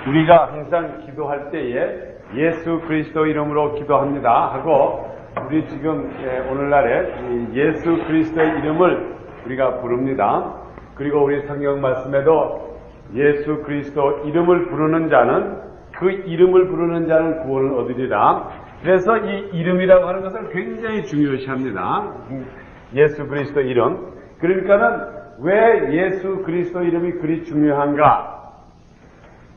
우리가 항상 기도할 때에 예수 그리스도 이름으로 기도합니다 하고 우리 지금 오늘날에 예수 그리스도의 이름을 우리가 부릅니다. 그리고 우리 성경 말씀에도 예수 그리스도 이름을 부르는 자는 그 이름을 부르는 자는 구원을 얻으리라. 그래서 이 이름이라고 하는 것을 굉장히 중요시합니다. 예수 그리스도 이름. 그러니까는 왜 예수 그리스도 이름이 그리 중요한가?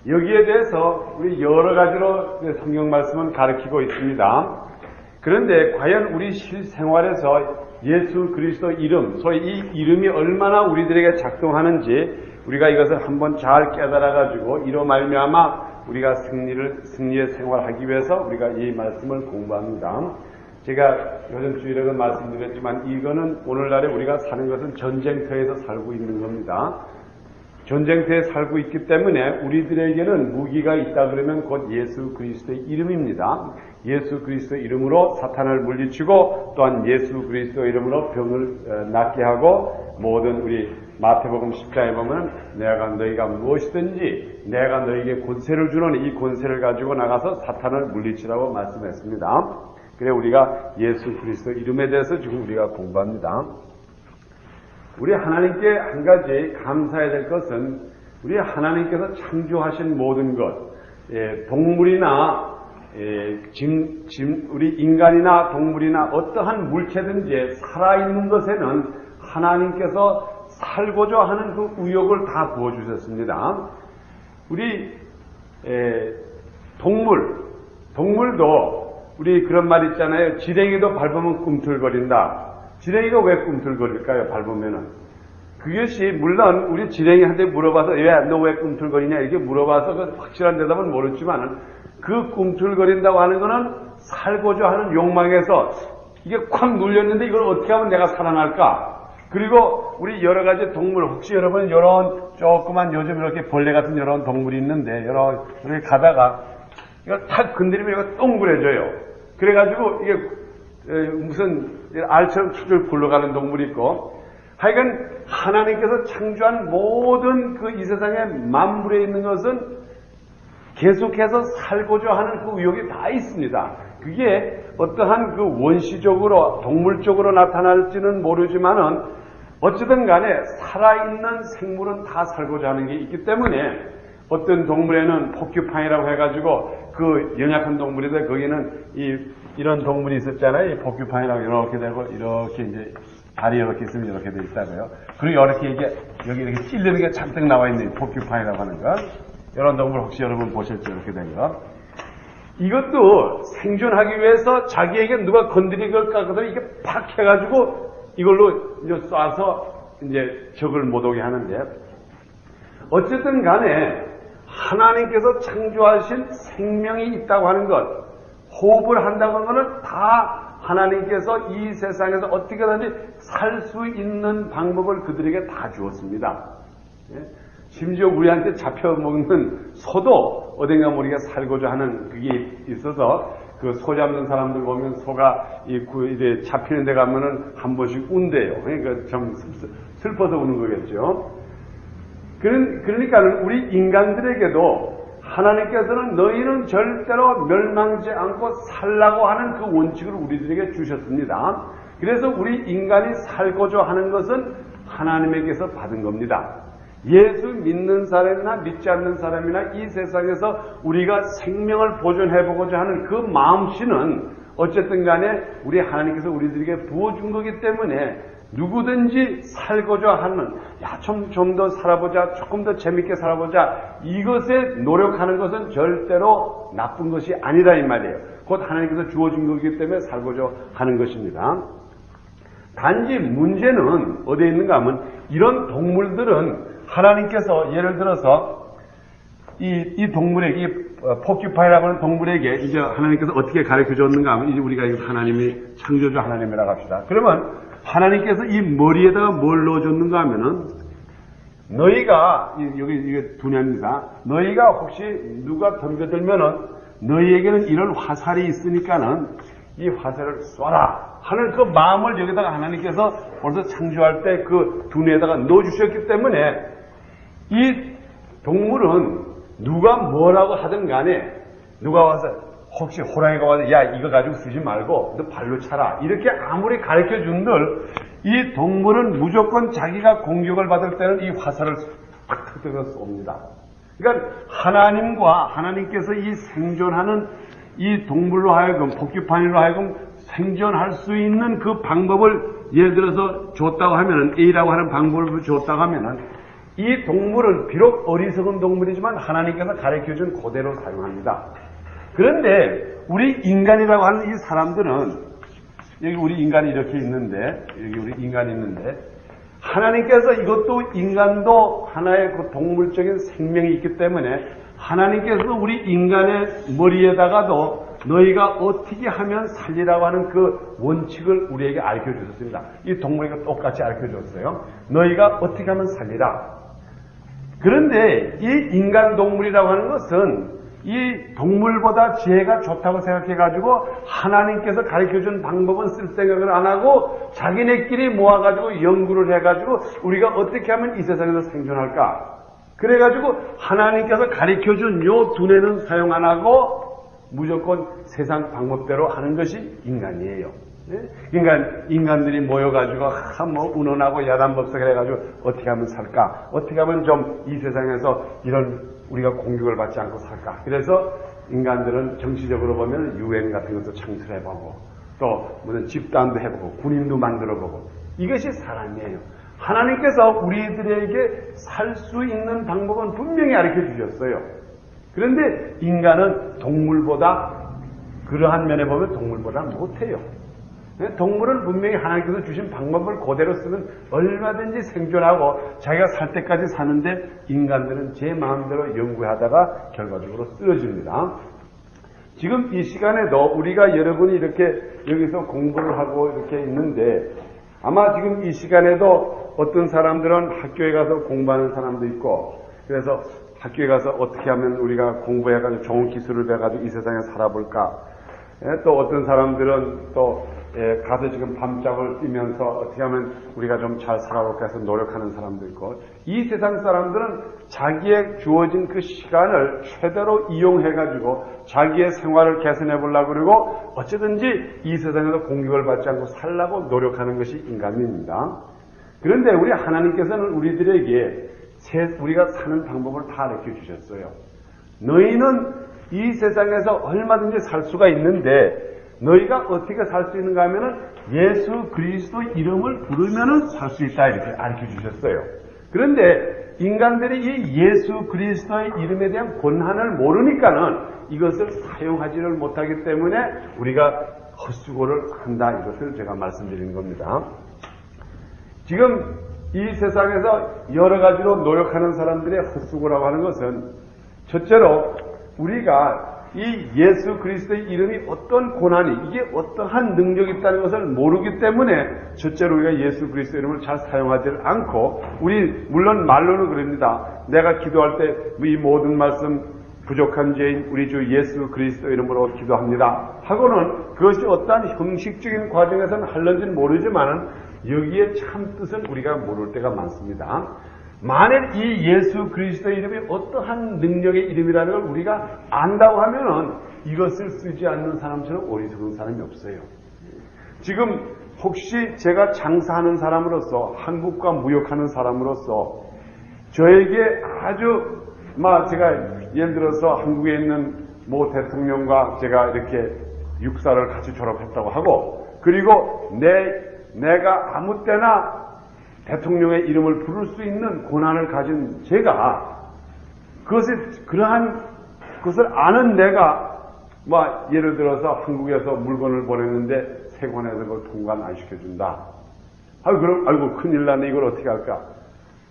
여기에 대해서 우리 여러 가지로 성경 말씀은 가르치고 있습니다. 그런데 과연 우리 실생활에서 예수 그리스도 이름, 소위 이 이름이 얼마나 우리들에게 작동하는지 우리가 이것을 한번 잘 깨달아가지고 이로 말미암아 우리가 승리의 생활하기 위해서 우리가 이 말씀을 공부합니다. 제가 요즘 주일에도 말씀드렸지만 이거는 오늘날에 우리가 사는 것은 전쟁터에서 살고 있는 겁니다. 전쟁터에 살고 있기 때문에 우리들에게는 무기가 있다 그러면 곧 예수 그리스도의 이름입니다. 예수 그리스도의 이름으로 사탄을 물리치고 또한 예수 그리스도의 이름으로 병을 낫게 하고 모든 우리 마태복음 10장에 보면 내가 너희가 무엇이든지 내가 너희에게 권세를 주노니 이 권세를 가지고 나가서 사탄을 물리치라고 말씀했습니다. 그래 우리가 예수 그리스도 이름에 대해서 지금 우리가 공부합니다. 우리 하나님께 한 가지 감사해야 될 것은 우리 하나님께서 창조하신 모든 것, 동물이나 우리 인간이나 동물이나 어떠한 물체든지 살아있는 것에는 하나님께서 살고자 하는 그 의욕을 다 부어주셨습니다. 우리 동물도 우리 그런 말 있잖아요. 지렁이도 밟으면 꿈틀거린다. 지렁이가 왜 꿈틀거릴까요? 밟으면은. 그것이 물론 우리 지렁이한테 물어봐서 너 왜 꿈틀거리냐 이렇게 물어봐서 그 확실한 대답은 모르지만은 그 꿈틀거린다고 하는 거는 살고자 하는 욕망에서 이게 콱 눌렸는데 이걸 어떻게 하면 내가 살아날까? 그리고 우리 여러 가지 동물 혹시 여러분 이런 조그만 요즘 이렇게 벌레 같은 이런 동물이 있는데 이렇게 가다가 이거 탁 건드리면 이거 동그래져요. 그래가지고 이게 무슨 알처럼 쭉쭉 굴러가는 동물이 있고 하여간 하나님께서 창조한 모든 그 이 세상에 만물에 있는 것은 계속해서 살고자 하는 그 의욕이 다 있습니다. 그게 어떠한 그 원시적으로 동물적으로 나타날지는 모르지만은 어쨌든 간에 살아있는 생물은 다 살고자 하는 게 있기 때문에 어떤 동물에는 포큐파인이라고 해가지고 그 연약한 동물인데 거기는 이런 동물이 있었잖아요. 이 포큐파인이라고 이렇게 되고 이렇게 이제 다리 이렇게 있으면 이렇게 돼 있다고요. 그리고 이렇게 여기 이렇게 찔리는 게 잔뜩 나와 있는 포큐파인이라고 하는 거. 이런 동물 혹시 여러분 보셨죠? 이렇게 된 거. 이것도 생존하기 위해서 자기에게 누가 건드릴까 하거든 이게 팍 해가지고 이걸로 이제 쏴서 이제 적을 못 오게 하는데 어쨌든 간에 하나님께서 창조하신 생명이 있다고 하는 것, 호흡을 한다고 하는 것은 다 하나님께서 이 세상에서 어떻게든지 살 수 있는 방법을 그들에게 다 주었습니다. 심지어 우리한테 잡혀먹는 소도 어딘가 모르게 살고자 하는 그게 있어서 그 소 잡는 사람들 보면 소가 이제 잡히는 데 가면은 한 번씩 운대요. 그러니까 좀 슬퍼서 우는 거겠죠. 그러니까는 우리 인간들에게도 하나님께서는 너희는 절대로 멸망지 않고 살라고 하는 그 원칙을 우리들에게 주셨습니다. 그래서 우리 인간이 살고자 하는 것은 하나님에게서 받은 겁니다. 예수 믿는 사람이나 믿지 않는 사람이나 이 세상에서 우리가 생명을 보존해보고자 하는 그 마음씨는 어쨌든 간에 우리 하나님께서 우리들에게 부어준 거기 때문에 누구든지 살고자 하는 좀 더 살아보자, 조금 더 재밌게 살아보자 이것에 노력하는 것은 절대로 나쁜 것이 아니다 이 말이에요. 곧 하나님께서 주어준 거기 때문에 살고자 하는 것입니다. 단지 문제는 어디에 있는가 하면 이런 동물들은 하나님께서 예를 들어서 이 동물에게 이 포큐파이라고 하는 동물에게 이제 하나님께서 어떻게 가르쳐 줬는가 하면 이제 우리가 하나님이 창조주 하나님이라고 합시다. 그러면 하나님께서 이 머리에다가 뭘 넣어줬는가 하면은 너희가 여기 이게 두뇌입니다. 너희가 혹시 누가 덤벼들면은 너희에게는 이런 화살이 있으니까는 이 화살을 쏴라 하는 그 마음을 여기다가 하나님께서 벌써 창조할 때 그 두뇌에다가 넣어주셨기 때문에 이 동물은 누가 뭐라고 하든 간에 누가 와서 혹시 호랑이가 와서 야 이거 가지고 쓰지 말고 너 발로 차라 이렇게 아무리 가르쳐 준들 이 동물은 무조건 자기가 공격을 받을 때는 이 화살을 팍 터뜨려 쏩니다. 그러니까 하나님께서 이 생존하는 이 동물로 하여금 포큐파니로 하여금 생존할 수 있는 그 방법을 예를 들어서 줬다고 하면은 A라고 하는 방법을 줬다고 하면은 이 동물은 비록 어리석은 동물이지만 하나님께서 가르쳐준 그대로 사용합니다. 그런데 우리 인간이라고 하는 이 사람들은 여기 우리 인간이 이렇게 있는데 여기 우리 인간이 있는데 하나님께서 이것도 인간도 하나의 그 동물적인 생명이 있기 때문에 하나님께서 우리 인간의 머리에다가도 너희가 어떻게 하면 살리라고 하는 그 원칙을 우리에게 알려 주셨습니다. 이 동물에게 똑같이 알려 줬어요. 너희가 어떻게 하면 살리라. 그런데 이 인간 동물이라고 하는 것은 이 동물보다 지혜가 좋다고 생각해가지고 하나님께서 가르쳐준 방법은 쓸 생각을 안 하고 자기네끼리 모아가지고 연구를 해가지고 우리가 어떻게 하면 이 세상에서 생존할까. 그래가지고 하나님께서 가르쳐준 요 두뇌는 사용 안 하고 무조건 세상 방법대로 하는 것이 인간이에요. 그러니까 인간들이 모여가지고 운원하고 야단법석을 해가지고 어떻게 하면 살까? 어떻게 하면 좀 이 세상에서 이런 우리가 공격을 받지 않고 살까? 그래서 인간들은 정치적으로 보면 UN 같은 것도 창설해보고 또 무슨 집단도 해보고 군인도 만들어보고 이것이 사람이에요. 하나님께서 우리들에게 살 수 있는 방법은 분명히 가르쳐 주셨어요. 그런데 인간은 동물보다 그러한 면에 보면 동물보다 못해요. 동물은 분명히 하나님께서 주신 방법을 그대로 쓰면 얼마든지 생존하고 자기가 살 때까지 사는데 인간들은 제 마음대로 연구하다가 결과적으로 쓰러집니다. 지금 이 시간에도 우리가 여러분이 이렇게 여기서 공부를 하고 이렇게 있는데 아마 지금 이 시간에도 어떤 사람들은 학교에 가서 공부하는 사람도 있고 그래서 학교에 가서 어떻게 하면 우리가 공부해가지고 좋은 기술을 배워가지고 이 세상에 살아볼까. 또 어떤 사람들은 또 가서 지금 밤잠을 뛰면서 어떻게 하면 우리가 좀 잘 살아볼까 해서 노력하는 사람도 있고 이 세상 사람들은 자기의 주어진 그 시간을 최대로 이용해가지고 자기의 생활을 개선해 보려고 그러고 어쨌든지 이 세상에서 공격을 받지 않고 살라고 노력하는 것이 인간입니다. 그런데 우리 하나님께서는 우리들에게 우리가 사는 방법을 다 가르쳐 주셨어요. 너희는 이 세상에서 얼마든지 살 수가 있는데 너희가 어떻게 살 수 있는가 하면은 예수 그리스도 이름을 부르면은 살 수 있다 이렇게 가르쳐 주셨어요. 그런데 인간들이 이 예수 그리스도의 이름에 대한 권한을 모르니까는 이것을 사용하지를 못하기 때문에 우리가 헛수고를 한다 이것을 제가 말씀드린 겁니다. 지금 이 세상에서 여러 가지로 노력하는 사람들의 헛수고라고 하는 것은 첫째로 우리가 이 예수 그리스도의 이름이 어떤 고난이 이게 어떠한 능력이 있다는 것을 모르기 때문에 첫째로 우리가 예수 그리스도 이름을 잘 사용하지 않고 우리 물론 말로는 그럽니다. 내가 기도할 때 이 모든 말씀 부족한 죄인 우리 주 예수 그리스도 이름으로 기도합니다 하고는 그것이 어떠한 형식적인 과정에서는 할런지는 모르지만 여기에 참 뜻은 우리가 모를 때가 많습니다. 만일 이 예수 그리스도의 이름이 어떠한 능력의 이름이라는 걸 우리가 안다고 하면은 이것을 쓰지 않는 사람처럼 어리석은 사람이 없어요. 지금 혹시 제가 장사하는 사람으로서 한국과 무역하는 사람으로서 저에게 아주 제가 예를 들어서 한국에 있는 모 대통령과 제가 이렇게 육사를 같이 졸업했다고 하고 그리고 내가 아무 때나 대통령의 이름을 부를 수 있는 권한을 가진 제가 그러한 것을 아는 내가 예를 들어서 한국에서 물건을 보냈는데 세관에서 그걸 통관 안 시켜준다. 아이고 큰일 났네 이걸 어떻게 할까.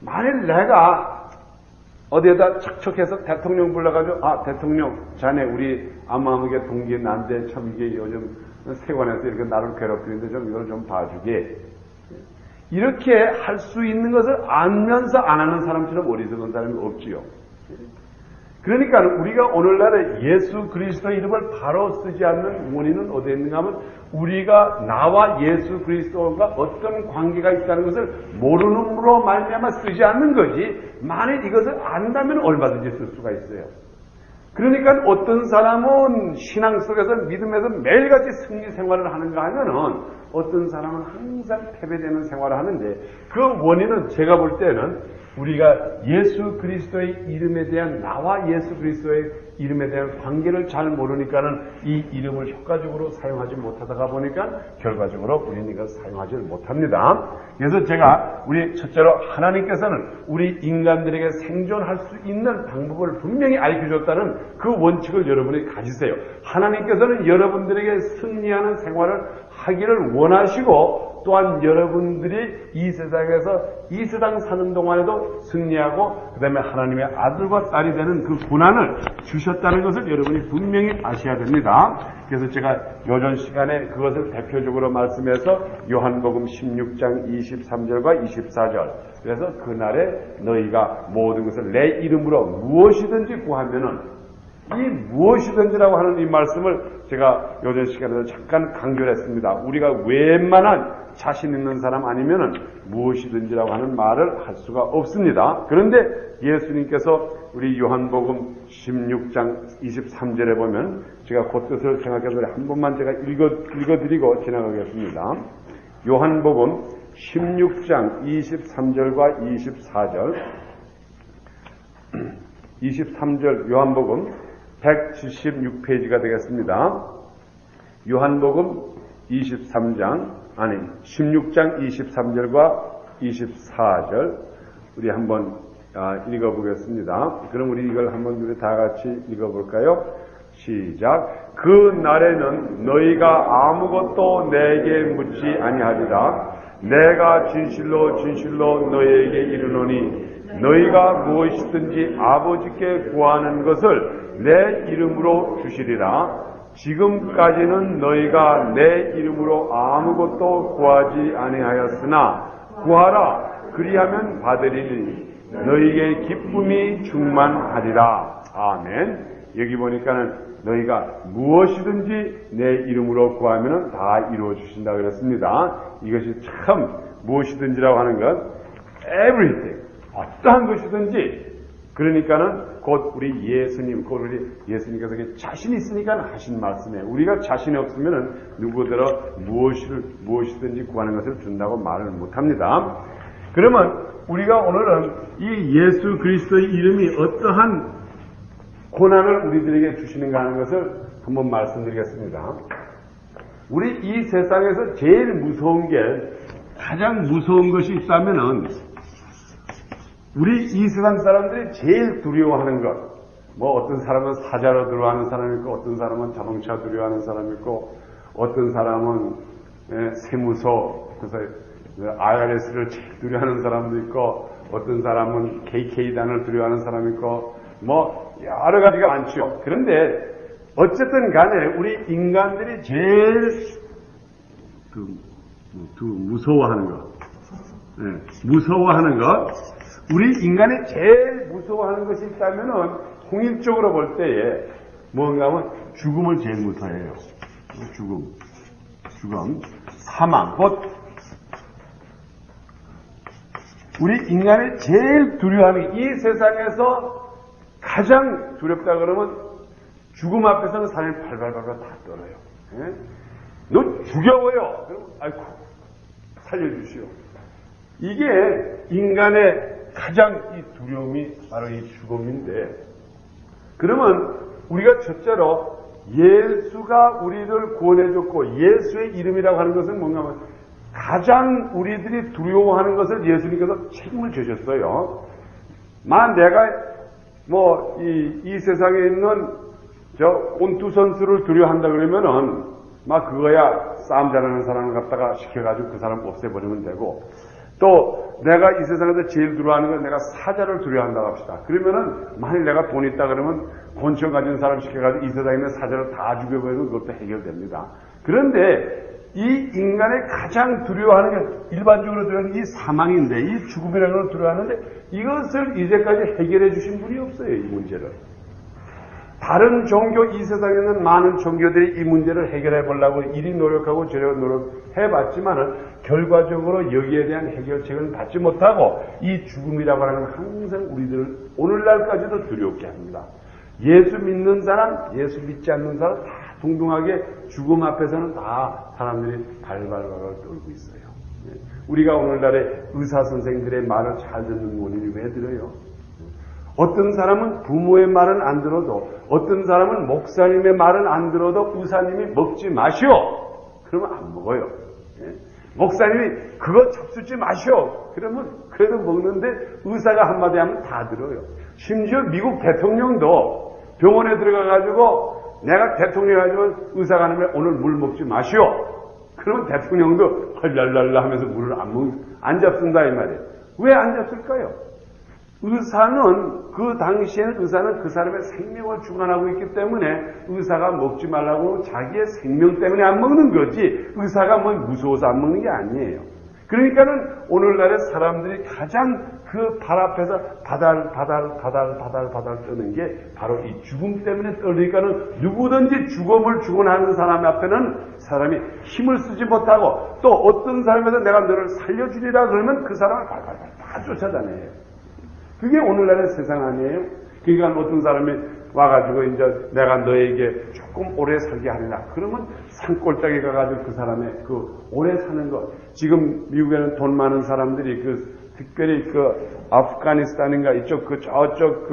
만일 내가 어디에다 척척해서 대통령 불러가지고 대통령 자네 우리 아무게 동기에 난데 참 이게 요즘 세관에서 이렇게 나를 괴롭히는데 좀 이걸 좀 봐주게. 이렇게 할 수 있는 것을 알면서 안 하는 사람처럼 어리석은 사람이 없지요. 그러니까 우리가 오늘날에 예수 그리스도의 이름을 바로 쓰지 않는 원인은 어디에 있는가 하면 우리가 나와 예수 그리스도가 어떤 관계가 있다는 것을 모르는으로 말미암아 쓰지 않는 거지, 만일 이것을 안다면 얼마든지 쓸 수가 있어요. 그러니까 어떤 사람은 신앙 속에서 믿음에서 매일같이 승리 생활을 하는가 하면은 어떤 사람은 항상 패배되는 생활을 하는데, 그 원인은 제가 볼 때는 우리가 예수 그리스도의 이름에 대한, 나와 예수 그리스도의 이름에 대한 관계를 잘 모르니까는 이 이름을 효과적으로 사용하지 못하다가 보니까 결과적으로 우리는 이걸 사용하지 못합니다. 그래서 제가 우리 첫째로 하나님께서는 우리 인간들에게 생존할 수 있는 방법을 분명히 알려줬다는 그 원칙을 여러분이 가지세요. 하나님께서는 여러분들에게 승리하는 생활을 하기를 원하시고, 또한 여러분들이 이 세상에서 이 세상 사는 동안에도 승리하고 그 다음에 하나님의 아들과 딸이 되는 그 고난을 주셨다는 것을 여러분이 분명히 아셔야 됩니다. 그래서 제가 요전 시간에 그것을 대표적으로 말씀해서 요한복음 16장 23절과 24절, 그래서 그날에 너희가 모든 것을 내 이름으로 무엇이든지 구하면은, 이 무엇이든지라고 하는 이 말씀을 제가 요전 시간에도 잠깐 강조를 했습니다. 우리가 웬만한 자신 있는 사람 아니면은 무엇이든지라고 하는 말을 할 수가 없습니다. 그런데 예수님께서 우리 요한복음 16장 23절에 보면, 제가 그 뜻을 생각해서 한 번만 제가 읽어드리고 지나가겠습니다. 요한복음 16장 23절과 24절, 23절 요한복음 176페이지가 되겠습니다. 요한복음 16장 23절과 24절 우리 한번 읽어보겠습니다. 그럼 우리 이걸 한번 우리 다 같이 읽어볼까요? 시작. 그 날에는 너희가 아무것도 내게 묻지 아니하리라. 내가 진실로 진실로 너희에게 이르노니 너희가 무엇이든지 아버지께 구하는 것을 내 이름으로 주시리라. 지금까지는 너희가 내 이름으로 아무것도 구하지 아니하였으나 구하라. 그리하면 받으리니 너희에게 기쁨이 충만하리라. 아멘. 여기 보니까는 너희가 무엇이든지 내 이름으로 구하면 다 이루어 주신다 그랬습니다. 이것이 참 무엇이든지라고 하는 것, everything, 어떠한 것이든지. 그러니까는 곧 우리 예수님께서 자신이 있으니까 하신 말씀에, 우리가 자신이 없으면은 누구더러 무엇이든지 구하는 것을 준다고 말을 못합니다. 그러면 우리가 오늘은 이 예수 그리스도의 이름이 어떠한 고난을 우리들에게 주시는가 하는 것을 한번 말씀드리겠습니다. 우리 이 세상에서 제일 무서운 게, 가장 무서운 것이 있다면은 우리 이 세상 사람들이 제일 두려워하는 것, 뭐 어떤 사람은 사자로 두려워하는 사람이 있고, 어떤 사람은 자동차 두려워하는 사람이 있고, 어떤 사람은 세무서, 그래서 IRS를 제일 두려워하는 사람도 있고, 어떤 사람은 KK단을 두려워하는 사람이 있고, 뭐 여러 가지가 많죠. 그런데 어쨌든 간에 우리 인간들이 제일 무서워하는 것, 무서워하는 것, 우리 인간이 제일 무서워하는 것이 있다면은 통일적으로 볼 때에 뭔가 하면 죽음을 제일 무서워해요. 죽음, 사망, 곧 우리 인간이 제일 두려워하는 게, 이 세상에서 가장 두렵다 그러면 죽음 앞에서는 사람이 발발발발 다 떨어요. 예? 너 죽여버려. 그럼 아이고 살려주시오. 이게 인간의 가장 이 두려움이 바로 이 죽음인데, 그러면 우리가 첫째로 예수가 우리를 구원해줬고, 예수의 이름이라고 하는 것은 뭔가 하면 가장 우리들이 두려워하는 것을 예수님께서 책임을 져줬어요. 내가 이 세상에 있는 온투 선수를 두려워한다 그러면은 그거야 싸움 잘하는 사람을 갖다가 시켜가지고 그 사람 없애버리면 되고, 또 내가 이 세상에서 제일 두려워하는 건 내가 사자를 두려워한다고 합시다. 그러면은 만일 내가 돈 있다 그러면 권총 가진 사람 시켜가지고 이 세상에 있는 사자를 다 죽여버리면 그것도 해결됩니다. 그런데 이 인간의 가장 두려워하는 게, 일반적으로 두려워하는 이 사망인데, 이 죽음이라는 걸 두려워하는데, 이것을 이제까지 해결해 주신 분이 없어요, 이 문제를. 다른 종교, 이 세상에 있는 많은 종교들이 이 문제를 해결해 보려고 이리 노력하고 저리 노력해 봤지만은 결과적으로 여기에 대한 해결책을 받지 못하고 이 죽음이라고 하는 건 항상 우리들을 오늘날까지도 두렵게 합니다. 예수 믿는 사람, 예수 믿지 않는 사람 다 동등하게 죽음 앞에서는 다 사람들이 발발발발 떨고 있어요. 우리가 오늘날의 의사 선생들의 말을 잘 듣는 원인이 왜 들어요? 어떤 사람은 부모의 말은 안 들어도, 어떤 사람은 목사님의 말은 안 들어도 의사님이 먹지 마시오. 그러면 안 먹어요. 목사님이 그거 접수지 마시오. 그러면 그래도 먹는데 의사가 한마디 하면 다 들어요. 심지어 미국 대통령도 병원에 들어가가지고 내가 대통령이라지만 의사가 하면 오늘 물 먹지 마시오. 그러면 대통령도 헐랄랄라 하면서 물을 안 잡순다 이 말이에요. 왜 안 잡을까요? 의사는 그 당시에는 의사는 그 사람의 생명을 주관하고 있기 때문에 의사가 먹지 말라고 자기의 생명 때문에 안 먹는 거지 의사가 뭐 무서워서 안 먹는 게 아니에요. 그러니까는 오늘날의 사람들이 가장 그 발 앞에서 바달 떠는 게 바로 이 죽음 때문에 떨리니까는 누구든지 죽음을 주관하는 사람 앞에는 사람이 힘을 쓰지 못하고 또 어떤 사람에서 내가 너를 살려주리라 그러면 그 사람을 발발발 다 쫓아다녀요. 그게 오늘날의 세상 아니에요? 그러니까 어떤 사람이 와가지고 이제 내가 너에게 조금 오래 살게 하리라. 그러면 산골짜기 가가지고 그 사람의 그 오래 사는 것. 지금 미국에는 돈 많은 사람들이 특별히 아프가니스탄인가 이쪽 저쪽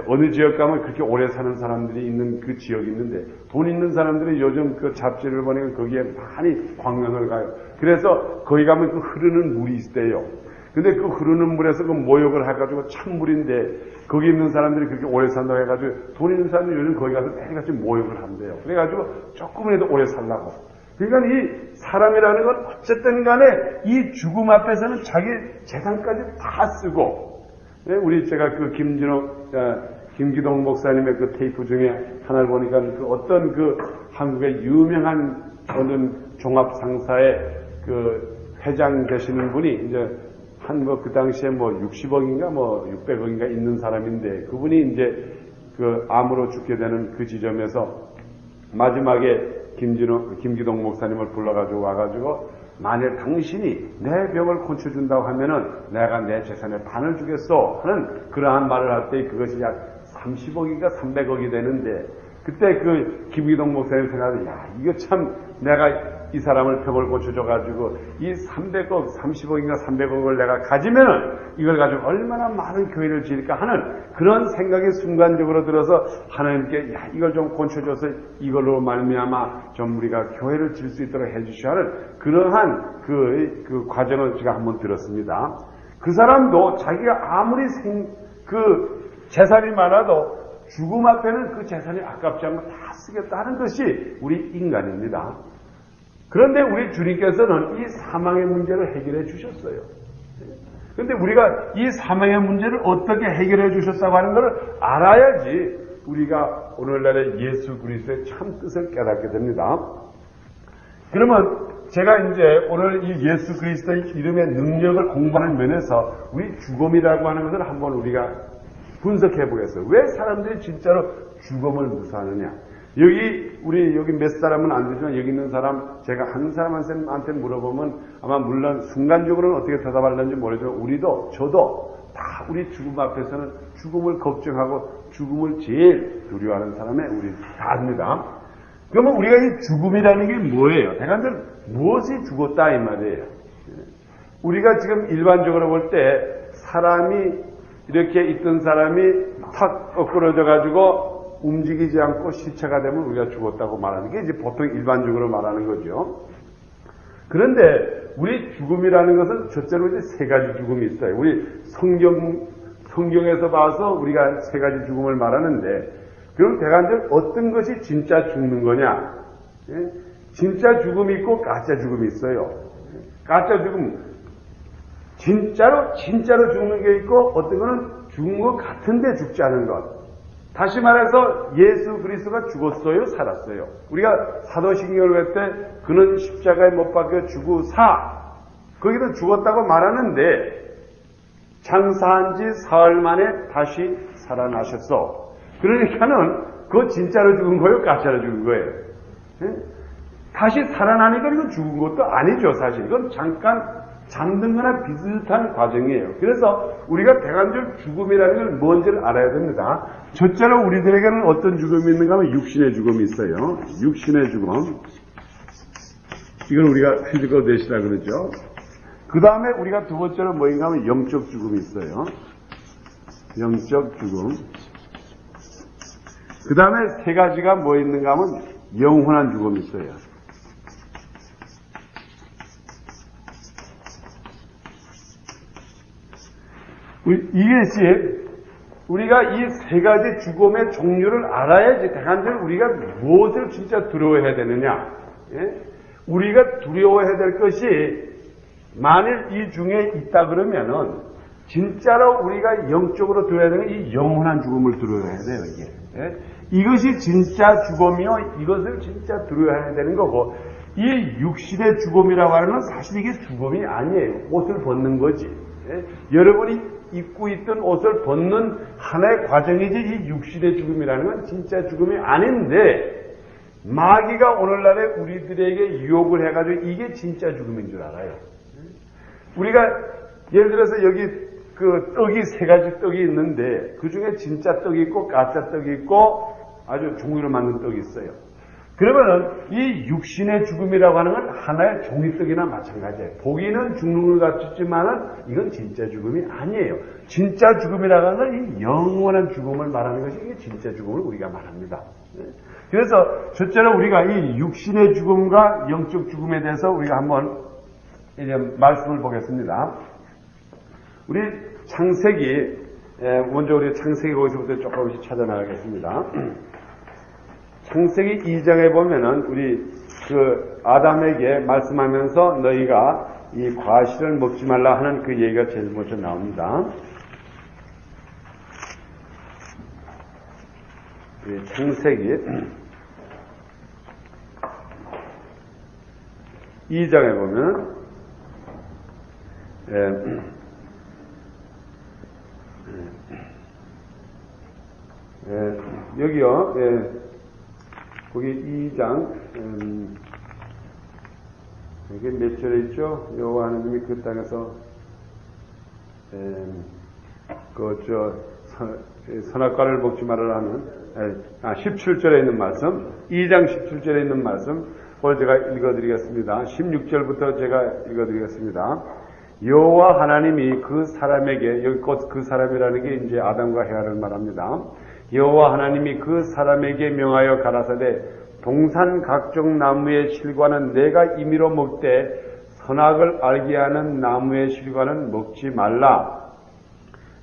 어느 지역 가면 그렇게 오래 사는 사람들이 있는 그 지역이 있는데 돈 있는 사람들이 요즘 그 잡지를 보니까 거기에 많이 관광을 가요. 그래서 거기 가면 그 흐르는 물이 있대요. 근데 그 흐르는 물에서 그 모욕을 해가지고 찬물인데 거기 있는 사람들이 그렇게 오래 산다고 해가지고 돈 있는 사람들이 요즘 거기 가서 매일같이 모욕을 한대요. 그래가지고 조금이라도 오래 살라고. 그러니까 이 사람이라는 건 어쨌든 간에 이 죽음 앞에서는 자기 재산까지 다 쓰고 제가 그 김기동 목사님의 그 테이프 중에 하나를 보니까 그 어떤 한국의 유명한 어느 종합상사의 그 회장 되시는 분이 이제 그 당시에 60억인가 600억인가 있는 사람인데 그분이 이제 암으로 죽게 되는 그 지점에서 마지막에 김기동 목사님을 불러가지고 와가지고 만일 당신이 내 병을 고쳐준다고 하면은 내가 내 재산의 반을 주겠어 하는 그러한 말을 할 때 그것이 약 30억인가 300억이 되는데 그때 김기동 목사님 생각에 이거 참 내가 이 사람을 병을 고쳐줘가지고 이 300억, 30억인가 300억을 내가 가지면은 이걸 가지고 얼마나 많은 교회를 지을까 하는 그런 생각이 순간적으로 들어서 하나님께 이걸 좀 고쳐줘서 이걸로 말미암아 좀 우리가 교회를 지을 수 있도록 해주셔야 하는 그러한 그 과정을 제가 한번 들었습니다. 그 사람도 자기가 아무리 재산이 많아도 죽음 앞에는 그 재산이 아깝지 않고 다 쓰겠다 하는 것이 우리 인간입니다. 그런데 우리 주님께서는 이 사망의 문제를 해결해 주셨어요. 그런데 우리가 이 사망의 문제를 어떻게 해결해 주셨다고 하는 것을 알아야지 우리가 오늘날의 예수 그리스도의 참 뜻을 깨닫게 됩니다. 그러면 제가 이제 오늘 이 예수 그리스도의 이름의 능력을 공부하는 면에서 우리 죽음이라고 하는 것을 한번 우리가 분석해 보겠어요. 왜 사람들이 진짜로 죽음을 무서워하느냐? 여기 몇 사람은 안 되지만 여기 있는 사람 제가 한 사람한테 물어보면 아마 물론 순간적으로는 어떻게 대답하려는지 모르지만 저도 다 우리 죽음 앞에서는 죽음을 걱정하고 죽음을 제일 두려워하는 사람에 우리 다 압니다. 그러면 우리가 이 죽음이라는 게 뭐예요? 대간들 무엇이 죽었다 이 말이에요. 우리가 지금 일반적으로 볼 때 사람이 이렇게 있던 사람이 탁 꺾어져 가지고 움직이지 않고 시체가 되면 우리가 죽었다고 말하는 게 이제 보통 일반적으로 말하는 거죠. 그런데 우리 죽음이라는 것은 첫째로 이제 세 가지 죽음이 있어요. 우리 성경에서 봐서 우리가 세 가지 죽음을 말하는데 그럼 대간적 어떤 것이 진짜 죽는 거냐? 진짜 죽음이 있고 가짜 죽음이 있어요. 가짜 죽음 진짜로 죽는 게 있고 어떤 거는 죽은 것 같은데 죽지 않은 것. 다시 말해서 예수 그리스도가 죽었어요, 살았어요. 우리가 사도신경을 볼 때 그는 십자가에 못 박혀 죽으사 거기도 죽었다고 말하는데 장사한 지 사흘 만에 다시 살아나셨어. 그러니까는 그거 진짜로 죽은 거예요? 가짜로 죽은 거예요? 예? 다시 살아나니까 이거 죽은 것도 아니죠, 사실. 이건 잠깐 잠든 거나 비슷한 과정이에요. 그래서 우리가 대간절 죽음이라는 걸 뭔지를 알아야 됩니다. 첫째로 우리들에게는 어떤 죽음이 있는가 하면 육신의 죽음이 있어요. 육신의 죽음. 이걸 우리가 피지컬 데스라 그러죠. 그 다음에 우리가 두 번째로 뭐인가 하면 영적 죽음이 있어요. 영적 죽음. 그 다음에 세 가지가 뭐 있는가 하면 영원한 죽음이 있어요. 이것이 우리가 이 세 가지 죽음의 종류를 알아야지 대간절 우리가 무엇을 진짜 두려워해야 되느냐. 예? 우리가 두려워해야 될 것이 만일 이 중에 있다 그러면은 진짜로 우리가 영적으로 두려워야 되는 이 영원한 죽음을 두려워해야 돼요. 이게. 예? 이것이 진짜 죽음이요. 이것을 진짜 두려워해야 되는 거고 이 육신의 죽음이라고 하는 건 사실 이게 죽음이 아니에요. 옷을 벗는 거지. 예? 여러분이 입고 있던 옷을 벗는 하나의 과정이지 이 육신의 죽음이라는 건 진짜 죽음이 아닌데 마귀가 오늘날에 우리들에게 유혹을 해가지고 이게 진짜 죽음인 줄 알아요. 우리가 예를 들어서 여기 그 떡이 세 가지 떡이 있는데 그 중에 진짜 떡이 있고 가짜 떡이 있고 아주 종이로 만든 떡이 있어요. 그러면은 이 육신의 죽음이라고 하는 건 하나의 종이떡이나 마찬가지예요. 보기는 죽는 것 같지만은 이건 진짜 죽음이 아니에요. 진짜 죽음이라고 하는 건 이 영원한 죽음을 말하는 것이 이게 진짜 죽음을 우리가 말합니다. 그래서 첫째로 우리가 이 육신의 죽음과 영적 죽음에 대해서 우리가 한번 이제 말씀을 보겠습니다. 우리 창세기 먼저 우리 창세기 거기서부터 조금씩 찾아나가겠습니다. 창세기 2장에 보면은 우리 그 아담에게 말씀하면서 너희가 이 과실을 먹지 말라 하는 그 얘기가 제일 먼저 나옵니다. 창세기 2장에 보면 여기요. 거기 2장 여기 몇 절에 있죠? 여호와 하나님이 그 땅에서 선악과를 먹지 말아라 하는 17절에 있는 말씀 2장 17절에 있는 말씀 오늘 제가 읽어드리겠습니다. 16절부터 제가 읽어드리겠습니다. 여호와 하나님이 그 사람에게 여기 곧 그 사람이라는 게 이제 아담과 헤아를 말합니다. 여호와 하나님이 그 사람에게 명하여 가라사대 동산 각종 나무의 실과는 내가 임의로 먹되 선악을 알게 하는 나무의 실과는 먹지 말라.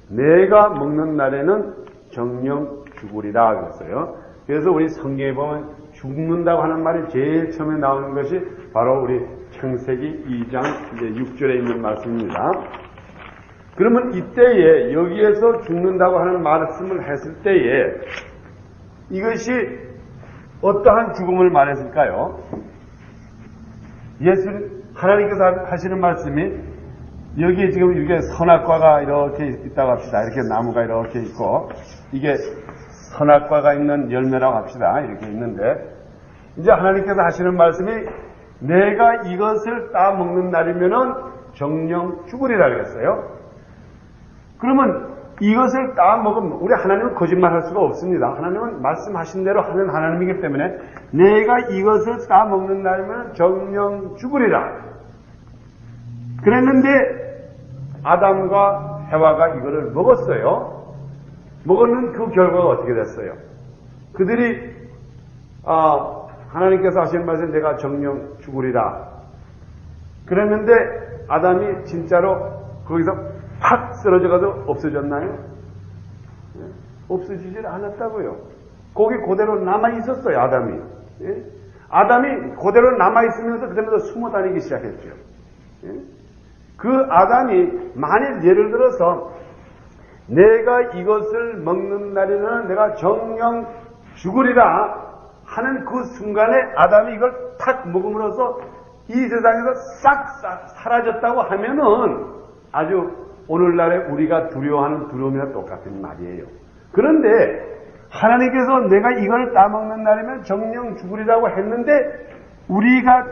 내가 먹는 날에는 정령 죽으리라 그랬어요. 그래서 우리 성경에 보면 죽는다고 하는 말이 제일 처음에 나오는 것이 바로 우리 창세기 2장 이제 6절에 있는 말씀입니다. 그러면 이때에 여기에서 죽는다고 하는 말씀을 했을 때에 이것이 어떠한 죽음을 말했을까요? 하나님께서 하시는 말씀이 여기에 지금 이렇게 선악과가 이렇게 있다고 합시다. 이렇게 나무가 이렇게 있고 이게 선악과가 있는 열매라고 합시다. 이렇게 있는데 이제 하나님께서 하시는 말씀이 내가 이것을 따먹는 날이면은 정령 죽으리라 그랬어요. 그러면 이것을 따먹으면 우리 하나님은 거짓말할 수가 없습니다. 하나님은 말씀하신 대로 하는 하나님이기 때문에 내가 이것을 따먹는 날이면 정령 죽으리라. 그랬는데 아담과 해와가 이거를 먹었어요. 먹었는 그 결과가 어떻게 됐어요? 그들이 하나님께서 하신 말씀 내가 정령 죽으리라. 그랬는데 아담이 진짜로 거기서 팍 쓰러져가지고 없어졌나요? 없어지질 않았다고요. 거기 그대로 남아있었어요, 아담이. 아담이 그대로 남아있으면서 그다음에 숨어 다니기 시작했죠. 그 아담이 만일 예를 들어서 내가 이것을 먹는 날에는 내가 정령 죽으리라 하는 그 순간에 아담이 이걸 탁 먹음으로써 이 세상에서 싹 사라졌다고 하면은 아주 오늘날에 우리가 두려워하는 두려움이랑 똑같은 말이에요. 그런데 하나님께서 내가 이걸 따먹는 날이면 정령 죽으리라고 했는데 우리가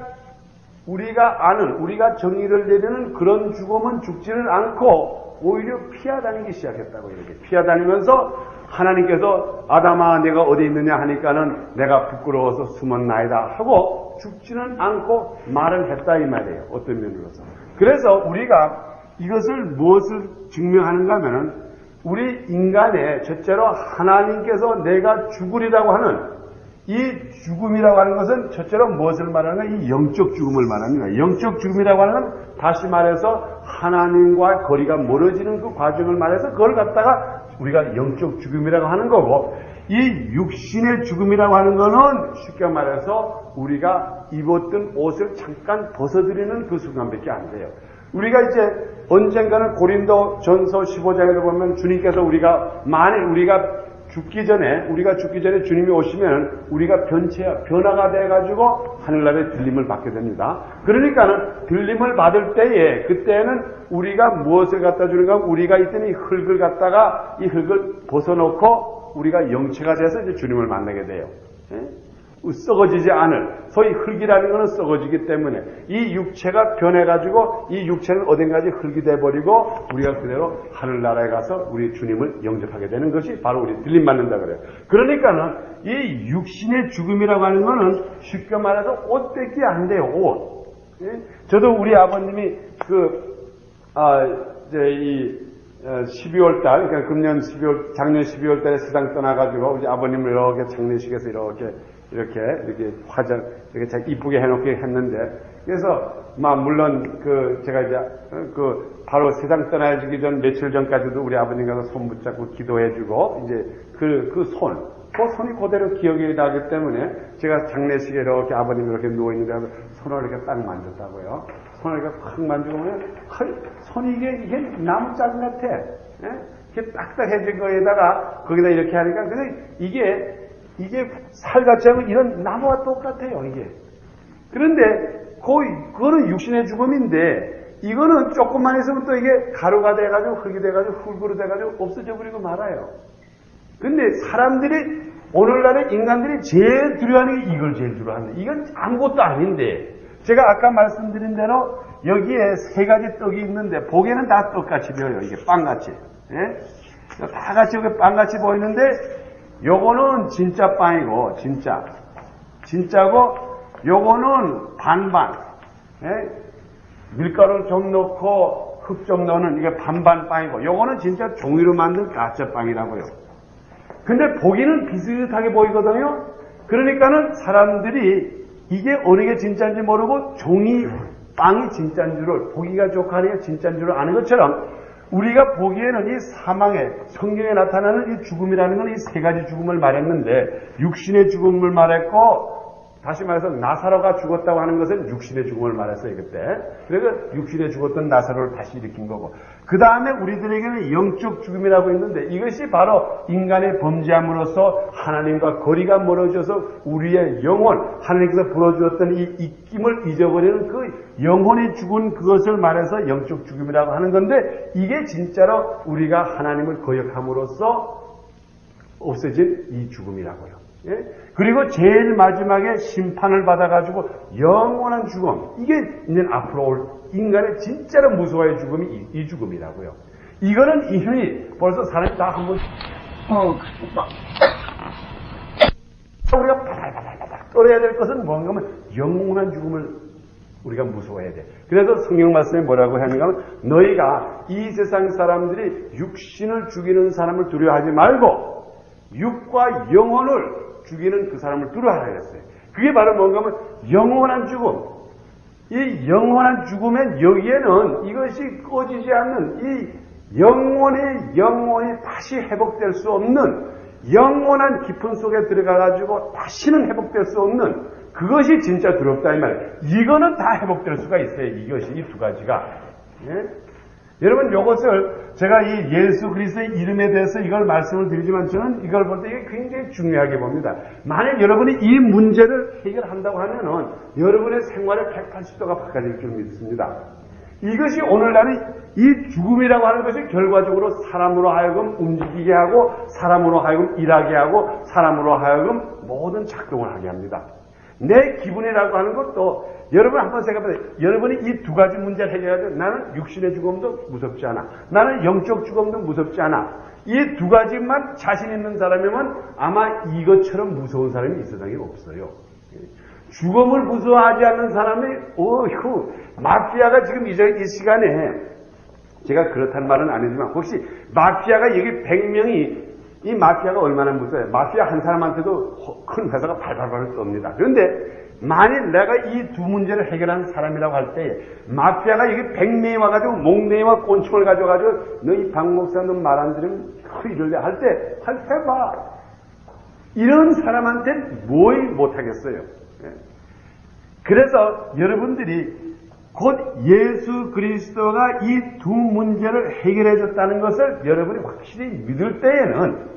정의를 내리는 그런 죽음은 죽지는 않고 오히려 피하다니기 시작했다고 이렇게 피하다니면서 하나님께서 아담아 내가 어디 있느냐 하니까는 내가 부끄러워서 숨었나이다 하고 죽지는 않고 말을 했다 이 말이에요. 어떤 면으로서. 그래서 우리가 이것을 무엇을 증명하는가 하면은 우리 인간의 첫째로 하나님께서 내가 죽으리라고 하는 이 죽음이라고 하는 것은 첫째로 무엇을 말하는가? 이 영적 죽음을 말합니다. 영적 죽음이라고 하는 건 다시 말해서 하나님과 거리가 멀어지는 그 과정을 말해서 그걸 갖다가 우리가 영적 죽음이라고 하는 거고 이 육신의 죽음이라고 하는 거는 쉽게 말해서 우리가 입었던 옷을 잠깐 벗어드리는 그 순간밖에 안 돼요. 우리가 이제 언젠가는 고린도 전서 15장에도 보면 주님께서 만일 우리가 죽기 전에 주님이 오시면 우리가 변화가 돼가지고 하늘나라에 들림을 받게 됩니다. 그러니까는 들림을 받을 때에 그때는 우리가 무엇을 갖다 주는가? 우리가 있던 이 흙을 갖다가 이 흙을 벗어놓고 우리가 영체가 돼서 이제 주님을 만나게 돼요. 썩어지지 않을 소위 흙이라는 것은 썩어지기 때문에 이 육체가 변해가지고 이 육체는 어딘가지 흙이 돼버리고 우리가 그대로 하늘나라에 가서 우리 주님을 영접하게 되는 것이 바로 우리 들림 받는다 그래요. 그러니까는 이 육신의 죽음이라고 하는 것은 쉽게 말해서 옷밖에 안 돼요. 옷. 저도 우리 아버님이 12월 달, 그러니까 작년 12월 달에 세상 떠나가지고 우리 아버님을 이렇게 장례식에서 이렇게 화장, 이렇게 잘 이쁘게 해놓게 했는데, 그래서, 물론, 제가 이제, 바로 세상 떠나기 전, 며칠 전까지도 우리 아버님 가서 손 붙잡고 기도해주고, 이제, 그 손이 그대로 기억이 나기 때문에, 제가 장례식에 이렇게 아버님이 이렇게 누워있는데, 손을 이렇게 딱 만졌다고요. 손을 이렇게 확 만져보면, 손이 이게 나무짝 같아. 이렇게 딱딱해진 거에다가, 거기다 이렇게 하니까, 근데 이게 살같이 하면 이런 나무와 똑같아요, 이게. 그런데, 그거는 육신의 죽음인데, 이거는 조금만 있으면 또 이게 가루가 돼가지고, 흙이 돼가지고, 흙으로 돼가지고, 없어져 버리고 말아요. 근데 사람들이, 오늘날의 인간들이 제일 두려워하는 게 이걸 제일 두려워하는 거예요. 이건 아무것도 아닌데, 제가 아까 말씀드린 대로, 여기에 세 가지 떡이 있는데, 보기에는 다 떡같이 보여요, 이게 빵같이. 예? 다 같이 여기 빵같이 보이는데, 요거는 진짜 빵이고, 진짜고, 요거는 반반. 밀가루 좀 넣고, 흙 좀 넣는 이게 반반 빵이고, 요거는 진짜 종이로 만든 가짜 빵이라고요. 근데 보기는 비슷하게 보이거든요? 그러니까는 사람들이 이게 어느 게 진짜인지 모르고, 종이 빵이 진짜인 줄을, 보기가 좋고 하니까 진짜인 줄을 아는 것처럼, 우리가 보기에는 이 사망의 성경에 나타나는 이 죽음이라는 건 이 세 가지 죽음을 말했는데 육신의 죽음을 말했고 다시 말해서 나사로가 죽었다고 하는 것은 육신의 죽음을 말했어요 그때. 그래서 육신에 죽었던 나사로를 다시 일으킨 거고 그 다음에 우리들에게는 영적 죽음이라고 있는데 이것이 바로 인간의 범죄함으로써 하나님과 거리가 멀어져서 우리의 영혼 하나님께서 불어주었던 이 입김을 잊어버리는 그 영혼이 죽은 그것을 말해서 영적 죽음이라고 하는 건데 이게 진짜로 우리가 하나님을 거역함으로써 없어진 이 죽음이라고요. 예? 그리고 제일 마지막에 심판을 받아가지고 영원한 죽음 이게 이제 앞으로 올 인간의 진짜로 무서워의 죽음이 이 죽음이라고요. 이거는 이현이 벌써 사람이 다 한번 우리가 바닥바닥 떨어야 될 것은 뭔가 하면 영원한 죽음을 우리가 무서워해야 돼. 그래서 성경 말씀에 뭐라고 하는가 하면 너희가 이 세상 사람들이 육신을 죽이는 사람을 두려워하지 말고 육과 영혼을 죽이는 그 사람을 두려워하라 그랬어요. 그게 바로 뭔가 하면 영원한 죽음. 이 영원한 죽음엔 여기에는 이것이 꺼지지 않는 이 영혼이 다시 회복될 수 없는 영원한 깊은 속에 들어가가지고 다시는 회복될 수 없는 그것이 진짜 두렵다 이 말이에요. 이거는 다 회복될 수가 있어요. 이것이 이 두 가지가. 예? 여러분 이것을 제가 이 예수 그리스도의 이름에 대해서 이걸 말씀을 드리지만 저는 이걸 볼 때 이게 굉장히 중요하게 봅니다. 만약 여러분이 이 문제를 해결한다고 하면은 여러분의 생활의 180도가 바꿔질 줄 믿습니다. 이것이 오늘날의 이 죽음이라고 하는 것이 결과적으로 사람으로 하여금 움직이게 하고 사람으로 하여금 일하게 하고 사람으로 하여금 모든 작동을 하게 합니다. 내 기분이라고 하는 것도 여러분 한번 생각해보세요. 여러분이 이 두 가지 문제를 해결하죠. 나는 육신의 죽음도 무섭지 않아. 나는 영적 죽음도 무섭지 않아. 이 두 가지만 자신 있는 사람이면 아마 이것처럼 무서운 사람이 이 세상에 없어요. 죽음을 무서워하지 않는 사람이 마피아가 지금 이 시간에 제가 그렇다는 말은 아니지만 혹시 마피아가 여기 100명이 이 마피아가 얼마나 무서워요. 마피아 한 사람한테도 큰 회사가 발발발 쏩니다. 그런데 만일 내가 이 두 문제를 해결한 사람이라고 할 때 마피아가 여기 100명이 와가지고 몽둥이와 꼰충을 가져가지고 너 이 박 목사 너 말 안 들으면 이럴래 할 때 해봐. 이런 사람한테는 뭘 못하겠어요. 그래서 여러분들이 곧 예수 그리스도가 이 두 문제를 해결해 줬다는 것을 여러분이 확실히 믿을 때에는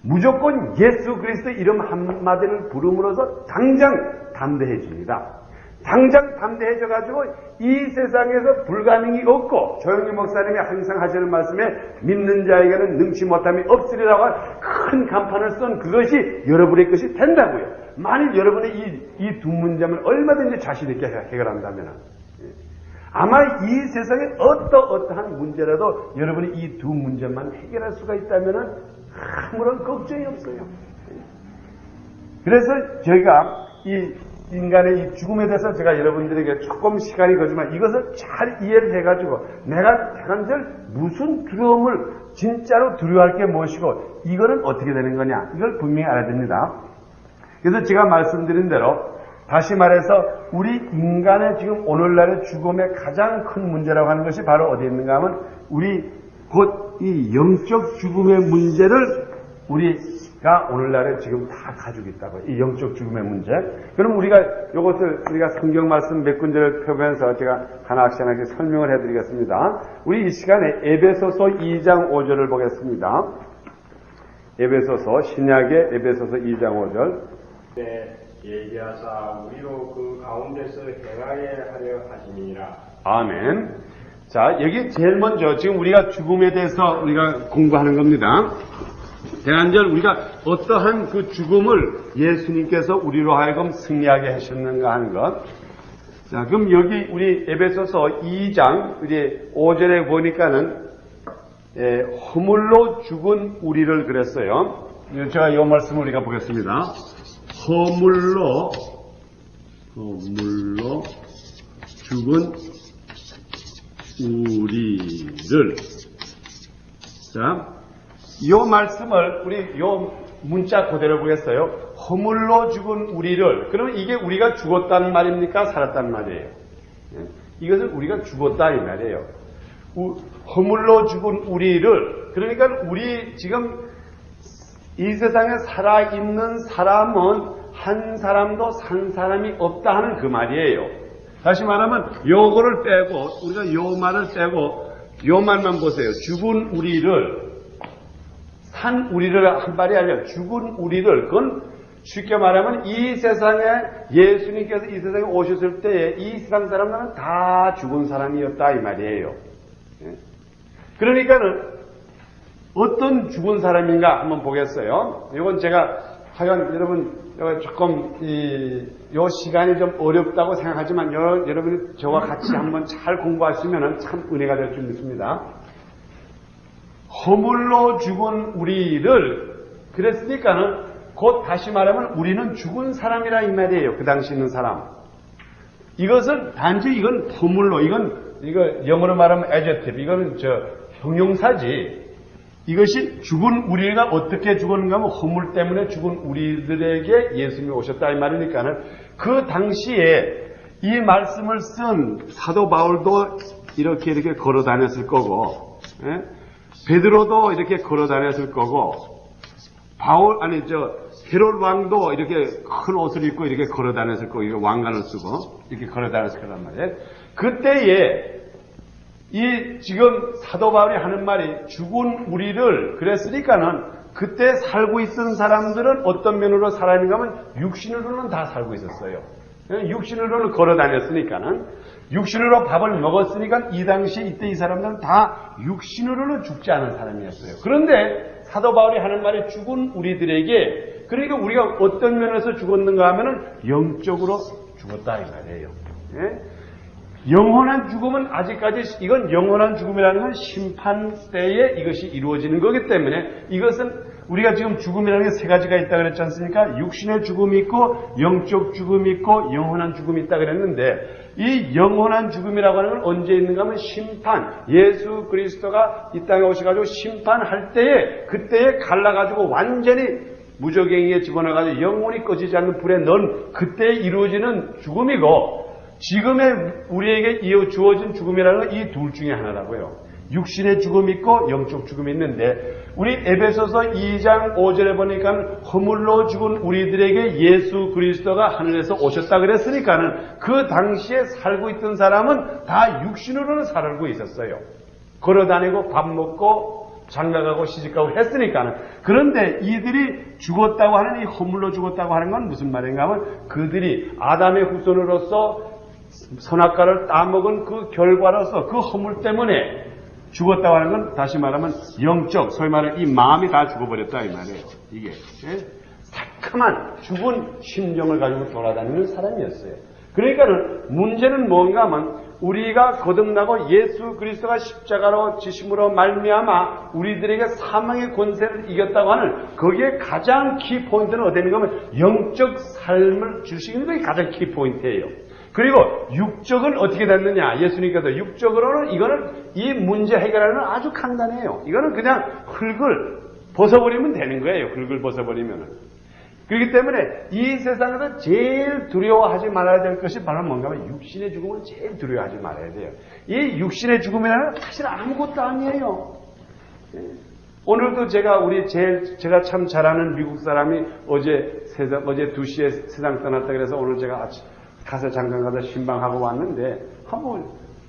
무조건 예수 그리스도 이름 한마디를 부름으로써 당장 담대해집니다. 당장 담대해져 가지고 이 세상에서 불가능이 없고 조영기 목사님이 항상 하시는 말씀에 믿는 자에게는 능치 못함이 없으리라고 큰 간판을 쓴 그것이 여러분의 것이 된다고요. 만일 여러분이 이 두 문제만 얼마든지 자신 있게 해결한다면 아마 이 세상에 어떠한 문제라도 여러분이 이 두 문제만 해결할 수가 있다면 아무런 걱정이 없어요. 그래서 저희가 이 인간의 이 죽음에 대해서 제가 여러분들에게 조금 시간이 걸리지만 이것을 잘 이해를 해가지고 내가 한절 무슨 두려움을 진짜로 두려워할 게 무엇이고 이거는 어떻게 되는 거냐 이걸 분명히 알아야 됩니다. 그래서 제가 말씀드린 대로 다시 말해서 우리 인간의 지금 오늘날의 죽음의 가장 큰 문제라고 하는 것이 바로 어디에 있는가 하면 우리 곧 이 영적 죽음의 문제를 우리가 오늘날에 지금 다 가지고 있다고. 이 영적 죽음의 문제. 그럼 우리가 성경 말씀 몇 군데를 펴면서 제가 하나씩 설명을 해드리겠습니다. 우리 이 시간에 에베소서 2장 5절을 보겠습니다. 에베소서 신약의 에베소서 2장 5절. 네, 예기하사 우리로 그 가운데서 행하게 하려 하심이니라. 아멘. 자, 여기 제일 먼저 지금 우리가 죽음에 대해서 우리가 공부하는 겁니다. 대한절 우리가 어떠한 그 죽음을 예수님께서 우리로 하여금 승리하게 하셨는가 하는 것. 자, 그럼 여기 우리 에베소서 2장 이제 5절에 보니까는 허물로 죽은 우리를 그랬어요. 제가 이 말씀을 우리가 보겠습니다. 허물로 죽은 우리를. 자, 이 말씀을 우리 요 문자 그대로 보겠어요. 허물로 죽은 우리를. 그러면 이게 우리가 죽었다는 말입니까? 살았다는 말이에요? 이것은 우리가 죽었다 이 말이에요. 허물로 죽은 우리를. 그러니까 우리 지금 이 세상에 살아있는 사람은 한 사람도 산 사람이 없다 하는 그 말이에요. 다시 말하면 요거를 빼고 우리가 요 말을 빼고 요 말만 보세요. 죽은 우리를 산 우리를 한 말이 아니라 죽은 우리를 그건 쉽게 말하면 이 세상에 예수님께서 이 세상에 오셨을 때에 이 세상 사람들은 다 죽은 사람이었다 이 말이에요. 그러니까는 어떤 죽은 사람인가 한번 보겠어요. 이건 제가 하여간 여러분 조금 요 시간이 좀 어렵다고 생각하지만 여러분이 저와 같이 한번 잘 공부하시면 참 은혜가 될 줄 믿습니다. 허물로 죽은 우리를 그랬으니까는 곧 다시 말하면 우리는 죽은 사람이라 이 말이에요. 그 당시 있는 사람. 이것은 단지 이건 허물로 이거 영어로 말하면 adjective 이거는 형용사지. 이것이 죽은 우리가 어떻게 죽었는가 하면 허물 때문에 죽은 우리들에게 예수님이 오셨다 이 말이니까는 그 당시에 이 말씀을 쓴 사도 바울도 이렇게 걸어 다녔을 거고 베드로도 이렇게 걸어 다녔을 거고 헤롯 왕도 이렇게 큰 옷을 입고 이렇게 걸어 다녔을 거고 이거 왕관을 쓰고 이렇게 걸어 다녔을 거란 말이에요. 그때에 이 지금 사도 바울이 하는 말이 죽은 우리를 그랬으니까는 그때 살고 있던 사람들은 어떤 면으로 살았는가 하면 육신으로는 다 살고 있었어요. 육신으로는 걸어 다녔으니까는 육신으로 밥을 먹었으니까 이 당시에 이때 이 사람들은 다 육신으로는 죽지 않은 사람이었어요. 그런데 사도 바울이 하는 말이 죽은 우리들에게, 그러니까 우리가 어떤 면에서 죽었는가 하면은 영적으로 죽었다 이 말이에요. 예? 영원한 죽음은 아직까지, 이건 영원한 죽음이라는 건 심판 때에 이것이 이루어지는 거기 때문에, 이것은 우리가 지금 죽음이라는 게 세 가지가 있다 그랬지 않습니까? 육신의 죽음이 있고 영적 죽음이 있고 영원한 죽음이 있다 그랬는데, 이 영원한 죽음이라고 하는 건 언제 있는가 하면 심판, 예수 그리스도가 이 땅에 오셔가지고 심판할 때에, 그때에 갈라가지고 완전히 무저갱이에 집어넣어가지고 영원히 꺼지지 않는 불에 넣은 그때에 이루어지는 죽음이고, 지금의 우리에게 주어진 죽음이라는 건 이 둘 중에 하나라고요. 육신의 죽음이 있고 영적 죽음이 있는데, 우리 에베소서 2장 5절에 보니까 허물로 죽은 우리들에게 예수 그리스도가 하늘에서 오셨다 그랬으니까는 그 당시에 살고 있던 사람은 다 육신으로는 살고 있었어요. 걸어다니고 밥 먹고 장가가고 시집가고 했으니까는. 그런데 이들이 죽었다고 하는, 이 허물로 죽었다고 하는 건 무슨 말인가 하면, 그들이 아담의 후손으로서 선악과를 따먹은 그 결과로서 그 허물 때문에 죽었다고 하는 건, 다시 말하면 영적, 소위 말하는 이 마음이 다 죽어버렸다 이 말이에요. 이게 새카만 죽은 심정을 가지고 돌아다니는 사람이었어요. 그러니까는 문제는 뭔가 하면, 우리가 거듭나고 예수 그리스도가 십자가로 지심으로 말미암아 우리들에게 사망의 권세를 이겼다고 하는, 거기에 가장 키포인트는 어디인가 하면 영적 삶을 주시는 것이 가장 키포인트예요. 그리고 육적은 어떻게 됐느냐, 예수님께서 육적으로는 이거는 이 문제 해결하는 건 아주 간단해요. 이거는 그냥 흙을 벗어버리면 되는 거예요. 흙을 벗어버리면은. 그렇기 때문에 이 세상에서 제일 두려워하지 말아야 될 것이 바로 뭔가 하면 육신의 죽음을 제일 두려워하지 말아야 돼요. 이 육신의 죽음이라는 건 사실 아무것도 아니에요. 오늘도 제가 참 잘 아는 미국 사람이 어제 2시에 세상 떠났다 그래서 오늘 제가 가서 잠깐 가서 신방하고 왔는데,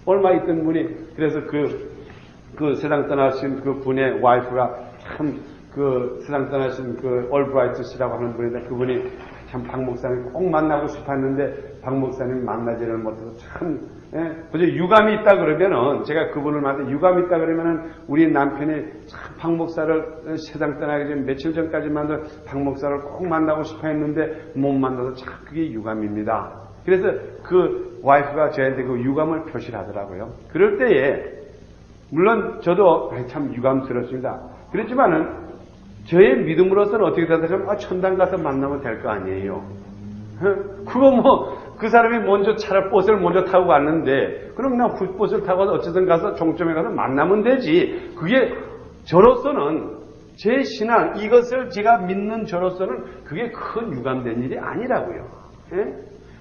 얼마 있던 분이, 그래서 그 세상 떠나신 그 분의 와이프가 참 세상 떠나신 올브라이트 씨라고 하는 분인데, 그분이 참 박 목사님 꼭 만나고 싶어 했는데, 박 목사님 만나지를 못해서 참, 어제 유감이 있다 그러면은, 제가 그분을 만나, 유감이 있다 그러면은, 우리 남편이 참 박 목사를 세상 떠나기 전 며칠 전까지만 박 목사를 꼭 만나고 싶어 했는데, 못 만나서 참 그게 유감입니다. 그래서 그 와이프가 저한테 그 유감을 표시를 하더라고요. 그럴 때에, 물론 저도 참 유감스럽습니다. 그렇지만은, 저의 믿음으로서는 어떻게 되냐면, 천당 가서 만나면 될 거 아니에요. 그거 그 사람이 먼저 버스를 먼저 타고 갔는데, 그럼 그냥 버스를 타고 어쨌든 가서 종점에 가서 만나면 되지. 그게 저로서는, 제 신앙, 이것을 제가 믿는 저로서는 그게 큰 유감된 일이 아니라고요.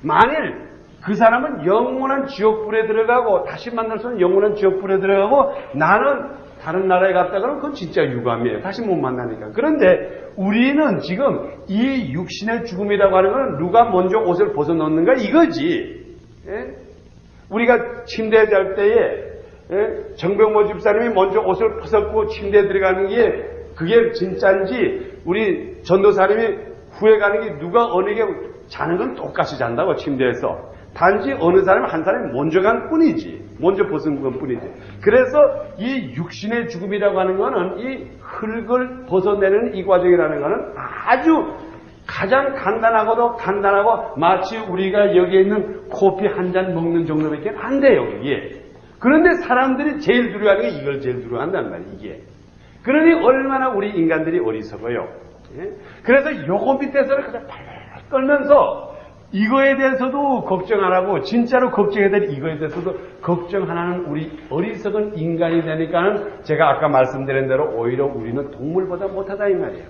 만일 그 사람은 영원한 지옥불에 들어가고, 다시 만날 수는 영원한 지옥불에 들어가고, 나는 다른 나라에 갔다 그러면 그건 진짜 유감이에요. 다시 못 만나니까. 그런데 우리는 지금 이 육신의 죽음이라고 하는 건 누가 먼저 옷을 벗어놓는가 이거지. 우리가 침대에 잘 때에 정병모 집사님이 먼저 옷을 벗었고 침대에 들어가는 게 그게 진짜인지, 우리 전도사님이 후에 가는 게 누가 어느 게 자는 건 똑같이 잔다고 침대에서. 단지 어느 사람이 한 사람이 먼저 간 뿐이지. 먼저 벗은 것 뿐이지. 그래서 이 육신의 죽음이라고 하는 거는 이 흙을 벗어내는 이 과정이라는 거는 아주 가장 간단하고 마치 우리가 여기에 있는 커피 한 잔 먹는 정도밖에 안 돼요, 이게. 그런데 사람들이 제일 두려워하는 게 이걸 제일 두려워한단 말이에요, 이게. 그러니 얼마나 우리 인간들이 어리석어요. 그래서 요거 밑에서는 그냥 팔팔 떨면서 이거에 대해서도 걱정 안 하고, 진짜로 걱정해야 될 이거에 대해서도 걱정 안 하는 우리 어리석은 인간이 되니까는, 제가 아까 말씀드린 대로 오히려 우리는 동물보다 못하다 이 말이에요.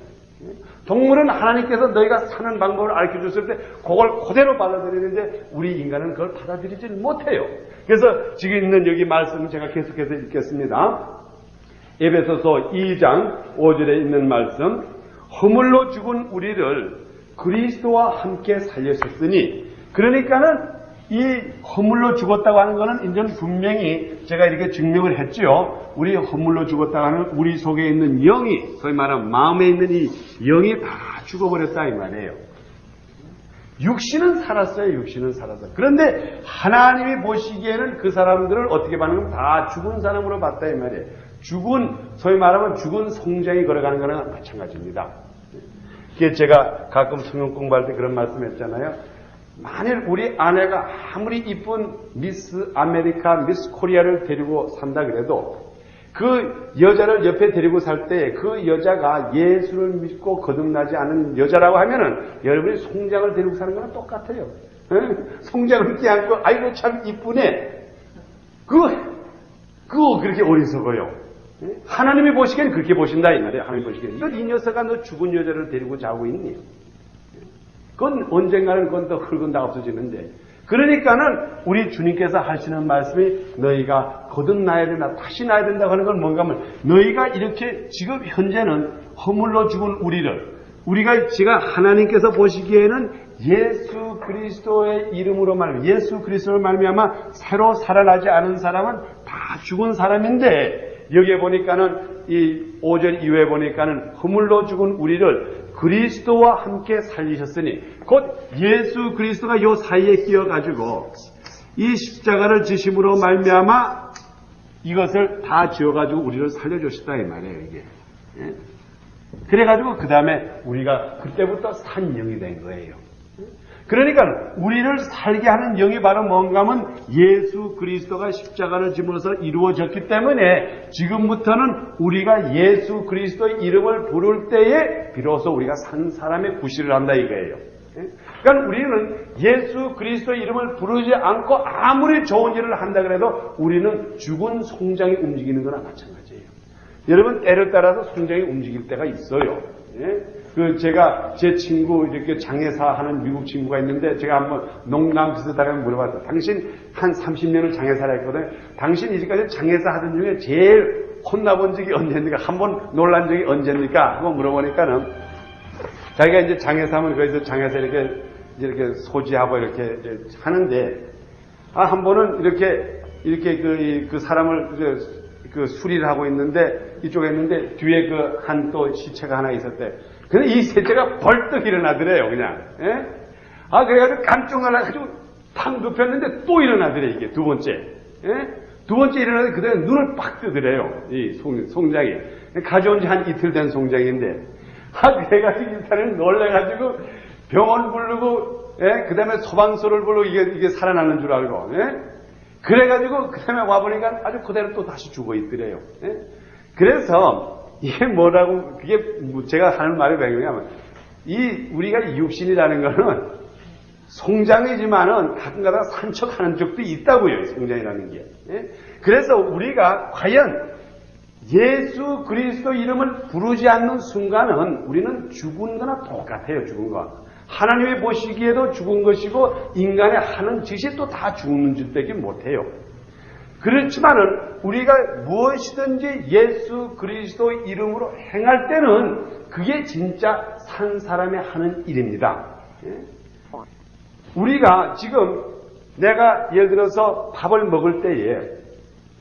동물은 하나님께서 너희가 사는 방법을 알려줬을 때 그걸 그대로 받아들이는데, 우리 인간은 그걸 받아들이지 못해요. 그래서 지금 있는 여기 말씀을 제가 계속해서 읽겠습니다. 에베소서 2장 5절에 있는 말씀, 허물로 죽은 우리를 그리스도와 함께 살려셨으니, 그러니까는 이 허물로 죽었다고 하는 것은 이제는 분명히 제가 이렇게 증명을 했죠. 우리 허물로 죽었다고 하는 우리 속에 있는 영이, 소위 말하면 마음에 있는 이 영이 다 죽어버렸다 이 말이에요. 육신은 살았어요. 육신은 살았어요. 그런데 하나님이 보시기에는 그 사람들을 어떻게 봤냐면 다 죽은 사람으로 봤다 이 말이에요. 소위 말하면 죽은 송장이 걸어가는 거랑 마찬가지입니다. 이게 제가 가끔 성경 공부할 때 그런 말씀 했잖아요. 만일 우리 아내가 아무리 이쁜 미스 아메리카, 미스 코리아를 데리고 산다 그래도 그 여자를 옆에 데리고 살 때 그 여자가 예수를 믿고 거듭나지 않은 여자라고 하면은 여러분이 송장을 데리고 사는 거랑 똑같아요. 송장을 껴안고 아이고 참 이쁘네. 그거 그렇게 어리석어요. 하나님이 보시기엔 그렇게 보신다 이 말이에요. 하나님이 보시기엔 이건 이 녀석아 너 죽은 여자를 데리고 자고 있니? 그건 언젠가는 그건 더 흙은 다 없어지는데 그러니까는 우리 주님께서 하시는 말씀이 너희가 거듭나야 된다, 다시 나야 된다고 하는 건 뭔가 하면 너희가 이렇게 지금 현재는 허물로 죽은 제가 하나님께서 보시기에는 예수 그리스도의 이름으로 예수 그리스도를 말미암아 새로 살아나지 않은 사람은 다 죽은 사람인데 여기에 보니까는 이 5절 이후에 보니까는 허물로 죽은 우리를 그리스도와 함께 살리셨으니 곧 예수 그리스도가 요 사이에 끼어가지고 이 십자가를 지심으로 말미암아 이것을 다 지어가지고 우리를 살려주셨다 이 말이에요 이게. 그래가지고 그 다음에 우리가 그때부터 산 영이 된 거예요. 그러니까 우리를 살게 하는 영이 바로 뭔가 하면 예수 그리스도가 십자가를 지므로써 이루어졌기 때문에 지금부터는 우리가 예수 그리스도의 이름을 부를 때에 비로소 우리가 산 사람의 구실을 한다 이거예요. 그러니까 우리는 예수 그리스도의 이름을 부르지 않고 아무리 좋은 일을 한다 그래도 우리는 죽은 송장이 움직이는 거나 마찬가지예요. 여러분 때를 따라서 송장이 움직일 때가 있어요. 제가 제 친구 이렇게 장애사 하는 미국 친구가 있는데 제가 한번 농담 비슷하게 물어봤어요. 당신 한 30년을 장애사를 했거든요. 당신 이제까지 장애사 하던 중에 제일 혼나본 적이 언제입니까? 한번 놀란 적이 언제입니까? 한번 물어보니까는 자기가 이제 장애사면 거기서 장애사 이렇게 소지하고 이렇게 하는데 한 번은 이렇게 그 사람을 수리를 하고 있는데 이쪽에 있는데 뒤에 한 또 시체가 하나 있었대. 근데 이 셋째가 벌떡 일어나더래요, 그냥. 그래가지고 깜짝 놀라가지고 탁 눕혔는데 또 일어나더래, 이게 두 번째. 두 번째 일어나서 그다음에 눈을 빡 뜨더래요, 이 송장이. 가져온 지 한 이틀 된 송장인데. 그래가지고 이 사람이 놀래가지고 병원 부르고, 그 다음에 소방서를 부르고 이게 살아나는 줄 알고, 그래가지고 그 다음에 와보니까 아주 그대로 또 다시 죽어 있더래요. 그래서 이게 뭐라고 그게 제가 하는 말이 왜 그러냐면 우리가 육신이라는 거는 송장이지만은 가끔가다 산척하는 적도 있다고요. 송장이라는 게. 그래서 우리가 과연 예수 그리스도 이름을 부르지 않는 순간은 우리는 죽은 거나 똑같아요. 죽은 거. 하나님이 보시기에도 죽은 것이고 인간의 하는 짓이 또 다 죽는 짓밖에 못해요. 그렇지만은 우리가 무엇이든지 예수 그리스도 이름으로 행할 때는 그게 진짜 산 사람이 하는 일입니다. 우리가 지금 내가 예를 들어서 밥을 먹을 때에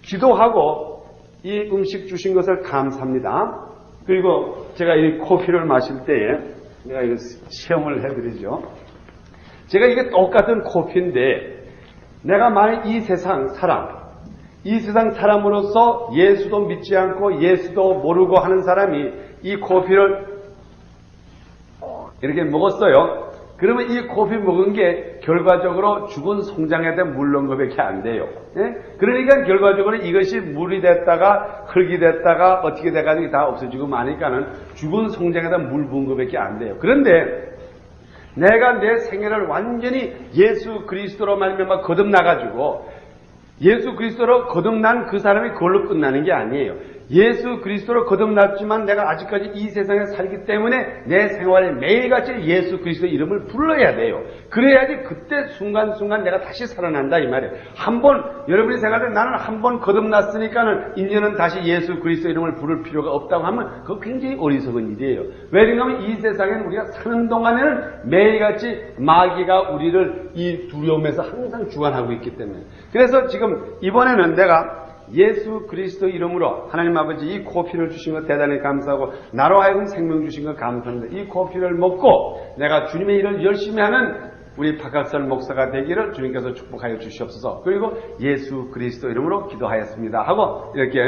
기도하고 이 음식 주신 것을 감사합니다. 그리고 제가 이 커피를 마실 때에 내가 이거 시험을 해드리죠. 제가 이게 똑같은 커피인데 내가 만약 이 세상 사람으로서 예수도 믿지 않고 예수도 모르고 하는 사람이 이 커피를 이렇게 먹었어요. 그러면 이 커피 먹은 게 결과적으로 죽은 송장에 대한 물 넣은 것밖에 안 돼요. 그러니까 결과적으로 이것이 물이 됐다가 흙이 됐다가 어떻게 돼가지고 다 없어지고 마니까는 죽은 송장에 대한 물 부은 것밖에 안 돼요. 그런데 내가 내 생애를 완전히 예수 그리스도로 말미암아 거듭나가지고 예수 그리스도로 거듭난 그 사람이 그걸로 끝나는 게 아니에요. 예수 그리스도로 거듭났지만 내가 아직까지 이 세상에 살기 때문에 내 생활에 매일같이 예수 그리스도 이름을 불러야 돼요. 그래야지 그때 순간순간 내가 다시 살아난다 이 말이에요. 여러분이 생각할 때 나는 한 번 거듭났으니까는 이제는 다시 예수 그리스도 이름을 부를 필요가 없다고 하면 그거 굉장히 어리석은 일이에요. 왜냐하면 이 세상에는 우리가 사는 동안에는 매일같이 마귀가 우리를 이 두려움에서 항상 주관하고 있기 때문에. 그래서 지금 이번에는 내가 예수 그리스도 이름으로 하나님 아버지 이 커피를 주신 것 대단히 감사하고 나로 하여금 생명 주신 것 감사합니다. 이 커피를 먹고 내가 주님의 일을 열심히 하는 우리 박학선 목사가 되기를 주님께서 축복하여 주시옵소서. 그리고 예수 그리스도 이름으로 기도하였습니다 하고 이렇게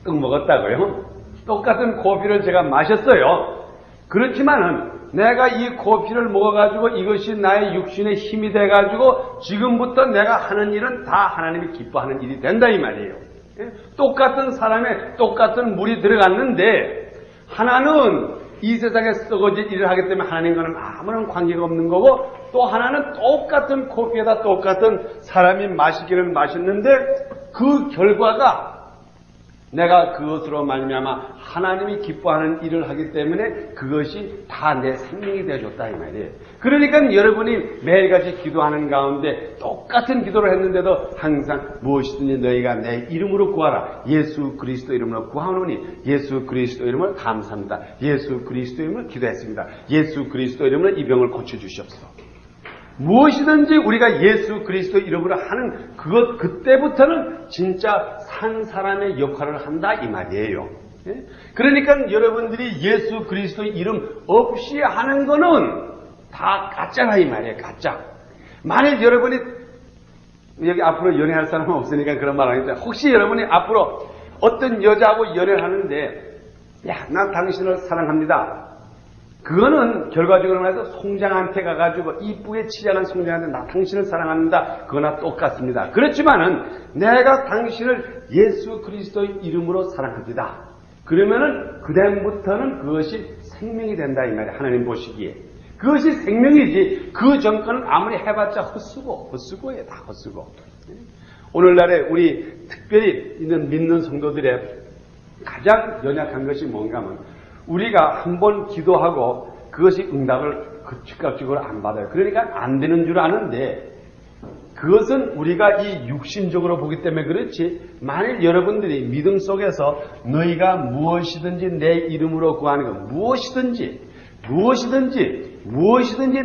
떡 먹었다고요. 똑같은 커피를 제가 마셨어요. 그렇지만은 내가 이 커피를 먹어가지고 이것이 나의 육신의 힘이 돼가지고 지금부터 내가 하는 일은 다 하나님이 기뻐하는 일이 된다 이 말이에요. 똑같은 사람에 똑같은 물이 들어갔는데 하나는 이 세상에 썩어질 일을 하기 때문에 하나님과는 아무런 관계가 없는 거고, 또 하나는 똑같은 커피에다 똑같은 사람이 마시기를 마셨는데 그 결과가 내가 그것으로 말미암아 하나님이 기뻐하는 일을 하기 때문에 그것이 다 내 생명이 되어줬다 이 말이에요. 그러니까 여러분이 매일같이 기도하는 가운데 똑같은 기도를 했는데도 항상 무엇이든지 너희가 내 이름으로 구하라. 예수 그리스도 이름으로 구하노니 예수 그리스도 이름으로 감사합니다. 예수 그리스도 이름으로 기도했습니다. 예수 그리스도 이름으로 이 병을 고쳐주시옵소서. 무엇이든지 우리가 예수 그리스도 이름으로 하는 그때부터는 진짜 산 사람의 역할을 한다 이 말이에요. 그러니까 여러분들이 예수 그리스도 이름 없이 하는 거는 다 가짜라 이 말이에요. 가짜. 만일 여러분이 여기 앞으로 연애할 사람은 없으니까 그런 말 하겠다. 혹시 여러분이 앞으로 어떤 여자하고 연애를 하는데 난 당신을 사랑합니다. 그거는 결과적으로 해서 송장한테 가가지고 이쁘게 치장한 송장한테 나 당신을 사랑합니다. 그거나 똑같습니다. 그렇지만은 내가 당신을 예수 그리스도의 이름으로 사랑합니다. 그러면은 그다음부터는 그것이 생명이 된다 이 말이에요. 하나님 보시기에. 그것이 생명이지 그 전까는 아무리 해봤자 헛수고예요. 다 헛수고. 오늘날에 우리 특별히 있는 믿는 성도들의 가장 연약한 것이 뭔가 하면 우리가 한번 기도하고 그것이 응답을 즉각적으로 안 받아요. 그러니까 안 되는 줄 아는데 그것은 우리가 이 육신적으로 보기 때문에 그렇지, 만일 여러분들이 믿음 속에서 너희가 무엇이든지 내 이름으로 구하는 것, 무엇이든지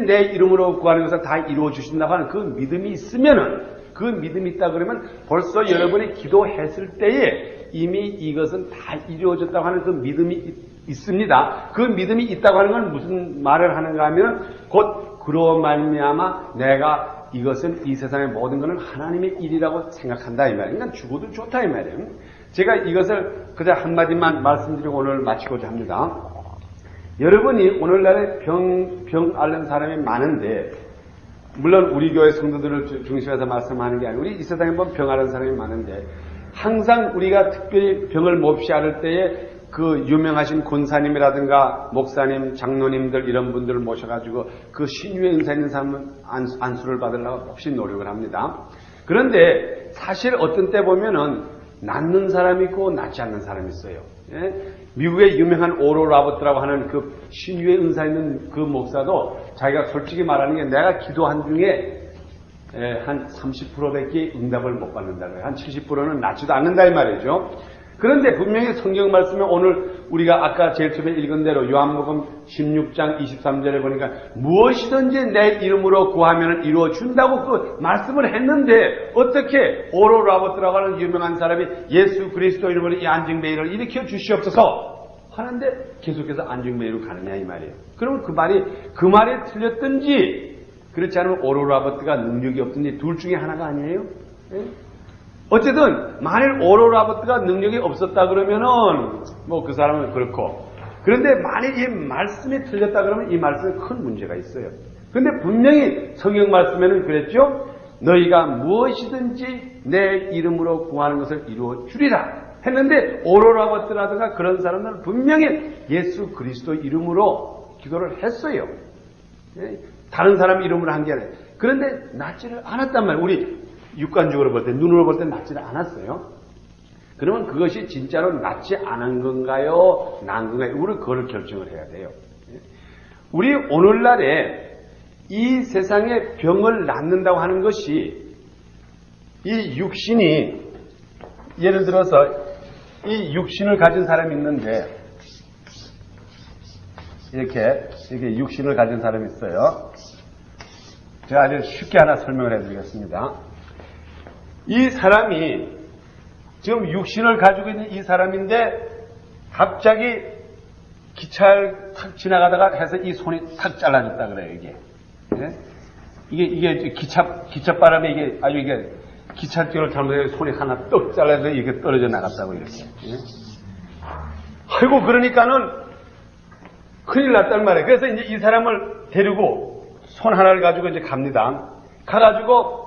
내 이름으로 구하는 것을 다 이루어 주신다고 하는 그 믿음이 있으면은, 그 믿음이 있다 그러면 벌써 여러분이 기도했을 때에 이미 이것은 다 이루어졌다고 하는 그 믿음이 있습니다. 그 믿음이 있다고 하는 건 무슨 말을 하는가 하면 곧 그로 말미암아 내가 이것은 이 세상의 모든 것은 하나님의 일이라고 생각한다 이 말이에요. 그러니까 죽어도 좋다 이 말이에요. 제가 이것을 그저 한마디만 말씀드리고 오늘 마치고자 합니다. 여러분이 오늘날에 병 앓는 사람이 많은데, 물론 우리 교회 성도들을 중심해서 말씀하는 게 아니고 우리 이 세상에 보면 병 앓는 사람이 많은데, 항상 우리가 특별히 병을 몹시 앓을 때에 그 유명하신 권사님이라든가 목사님, 장로님들 이런 분들을 모셔가지고 그 신유의 은사 있는 사람은 안수를 받으려고 몹시 노력을 합니다. 그런데 사실 어떤 때 보면은 낫는 사람이 있고 낫지 않는 사람이 있어요. 예? 미국의 유명한 오럴 라버트라고 하는 그 신유의 은사 있는 그 목사도 자기가 솔직히 말하는 게 내가 기도한 중에 한 30%밖에 응답을 못 받는다고요. 한 70%는 낫지도 않는다 이 말이죠. 그런데 분명히 성경 말씀에 오늘 우리가 아까 제일 처음에 읽은 대로 요한복음 16장 23절에 보니까 무엇이든지 내 이름으로 구하면 이루어 준다고 그 말씀을 했는데 어떻게 오럴 라버트라고 하는 유명한 사람이 예수 그리스도 이름으로 이 안증매일을 일으켜 주시옵소서 하는데 계속해서 안증매일로 가느냐 이 말이에요. 그러면 그 말이 틀렸든지 그렇지 않으면 오럴 라버트가 능력이 없든지 둘 중에 하나가 아니에요. 네? 어쨌든 만일 오럴 라버트가 능력이 없었다 그러면은 뭐 그 사람은 그렇고, 그런데 만일 이 말씀이 틀렸다 그러면 이 말씀에 큰 문제가 있어요. 그런데 분명히 성경 말씀에는 그랬죠. 너희가 무엇이든지 내 이름으로 구하는 것을 이루어 주리라 했는데 오럴 라버트라든가 그런 사람들은 분명히 예수 그리스도 이름으로 기도를 했어요. 다른 사람 이름으로 한 게 아니라. 그런데 낫지를 않았단 말이에요. 우리 육관적으로 볼 때, 눈으로 볼 때 낫지를 않았어요. 그러면 그것이 진짜로 낫지 않은 건가요? 난 건가요? 우리 그거를 결정을 해야 돼요. 우리 오늘날에 이 세상에 병을 낫는다고 하는 것이 이 육신이, 예를 들어서 이 육신을 가진 사람이 있는데 이렇게 육신을 가진 사람이 있어요. 제가 아주 쉽게 하나 설명을 해드리겠습니다. 이 사람이 지금 육신을 가지고 있는 이 사람인데 갑자기 기차를 탁 지나가다가 해서 이 손이 탁 잘라졌다 그래요. 이게 예? 이게 기찻바람에 이게 아주 이게 기찻길을 잘못해서 손이 하나 떡 잘라서 이렇게 떨어져 나갔다고 이렇게. 예? 아이고, 그러니까는 큰일 났단 말이에요. 그래서 이제 이 사람을 데리고 손 하나를 가지고 이제 갑니다. 가가지고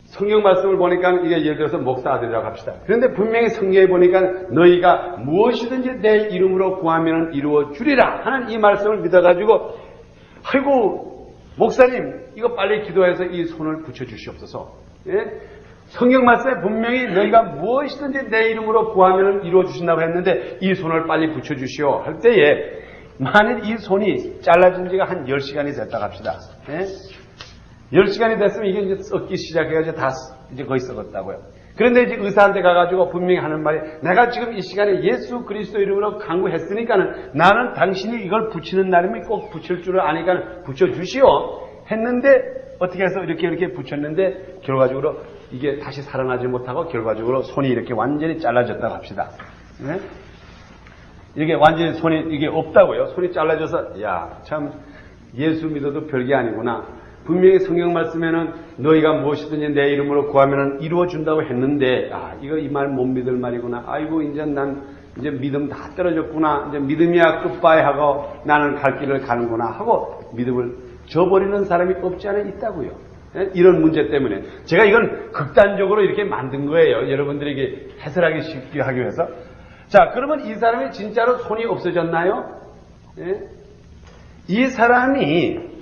성경 말씀을 보니까 이게 예를 들어서 목사 아들이라고 합시다. 그런데 분명히 성경에 보니까 너희가 무엇이든지 내 이름으로 구하면 이루어 주리라 하는 이 말씀을 믿어가지고 아이고, 목사님 이거 빨리 기도해서 이 손을 붙여주시옵소서. 예? 성경 말씀에 분명히 너희가 무엇이든지 내 이름으로 구하면 이루어 주신다고 했는데 이 손을 빨리 붙여주시오 할 때에 만일 이 손이 잘라진 지가 한 10시간이 됐다고 합시다. 예? 10시간이 됐으면 이게 이제 썩기 시작해가지고 다 이제 거의 썩었다고요. 그런데 이제 의사한테 가가지고 분명히 하는 말이 내가 지금 이 시간에 예수 그리스도 이름으로 간구했으니까는 나는 당신이 이걸 붙이는 날이면 꼭 붙일 줄을 아니까 붙여주시오 했는데 어떻게 해서 이렇게 붙였는데 결과적으로 이게 다시 살아나지 못하고 결과적으로 손이 이렇게 완전히 잘라졌다고 합시다. 네? 이게 완전히 손이 이게 없다고요. 손이 잘라져서 야, 참 예수 믿어도 별게 아니구나. 분명히 성경 말씀에는 너희가 무엇이든지 내 이름으로 구하면 이루어 준다고 했는데 이거 이 말 못 믿을 말이구나. 아이고 이제 난 이제 믿음 다 떨어졌구나. 이제 믿음이야 굿바이 하고 나는 갈 길을 가는구나 하고 믿음을 저버리는 사람이 없지 않아 있다고요. 예? 이런 문제 때문에 제가 이건 극단적으로 이렇게 만든 거예요. 여러분들에게 해설하기 쉽게 하기 위해서. 자, 그러면 이 사람이 진짜로 손이 없어졌나요? 예? 이 사람이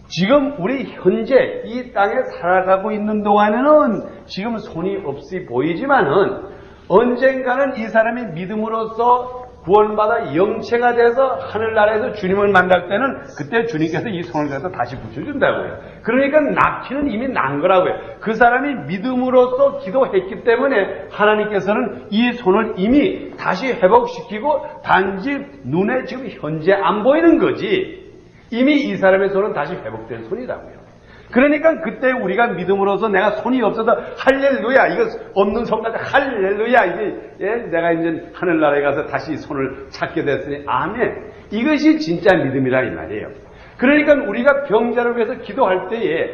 지금 우리 현재 이 땅에 살아가고 있는 동안에는 지금 손이 없이 보이지만은 언젠가는 이 사람이 믿음으로써 구원받아 영체가 돼서 하늘나라에서 주님을 만날 때는 그때 주님께서 이 손을 갖다 다시 붙여준다고요. 그러니까 낳기는 이미 난 거라고요. 그 사람이 믿음으로써 기도했기 때문에 하나님께서는 이 손을 이미 다시 회복시키고 단지 눈에 지금 현재 안 보이는 거지 이미 이 사람의 손은 다시 회복된 손이라고요. 그러니까 그때 우리가 믿음으로써 내가 손이 없어서 할렐루야 이거 없는 손까지 할렐루야 이제 내가 이제 하늘나라에 가서 다시 손을 찾게 됐으니 아멘 이것이 진짜 믿음이라 이 말이에요. 그러니까 우리가 병자를 위해서 기도할 때에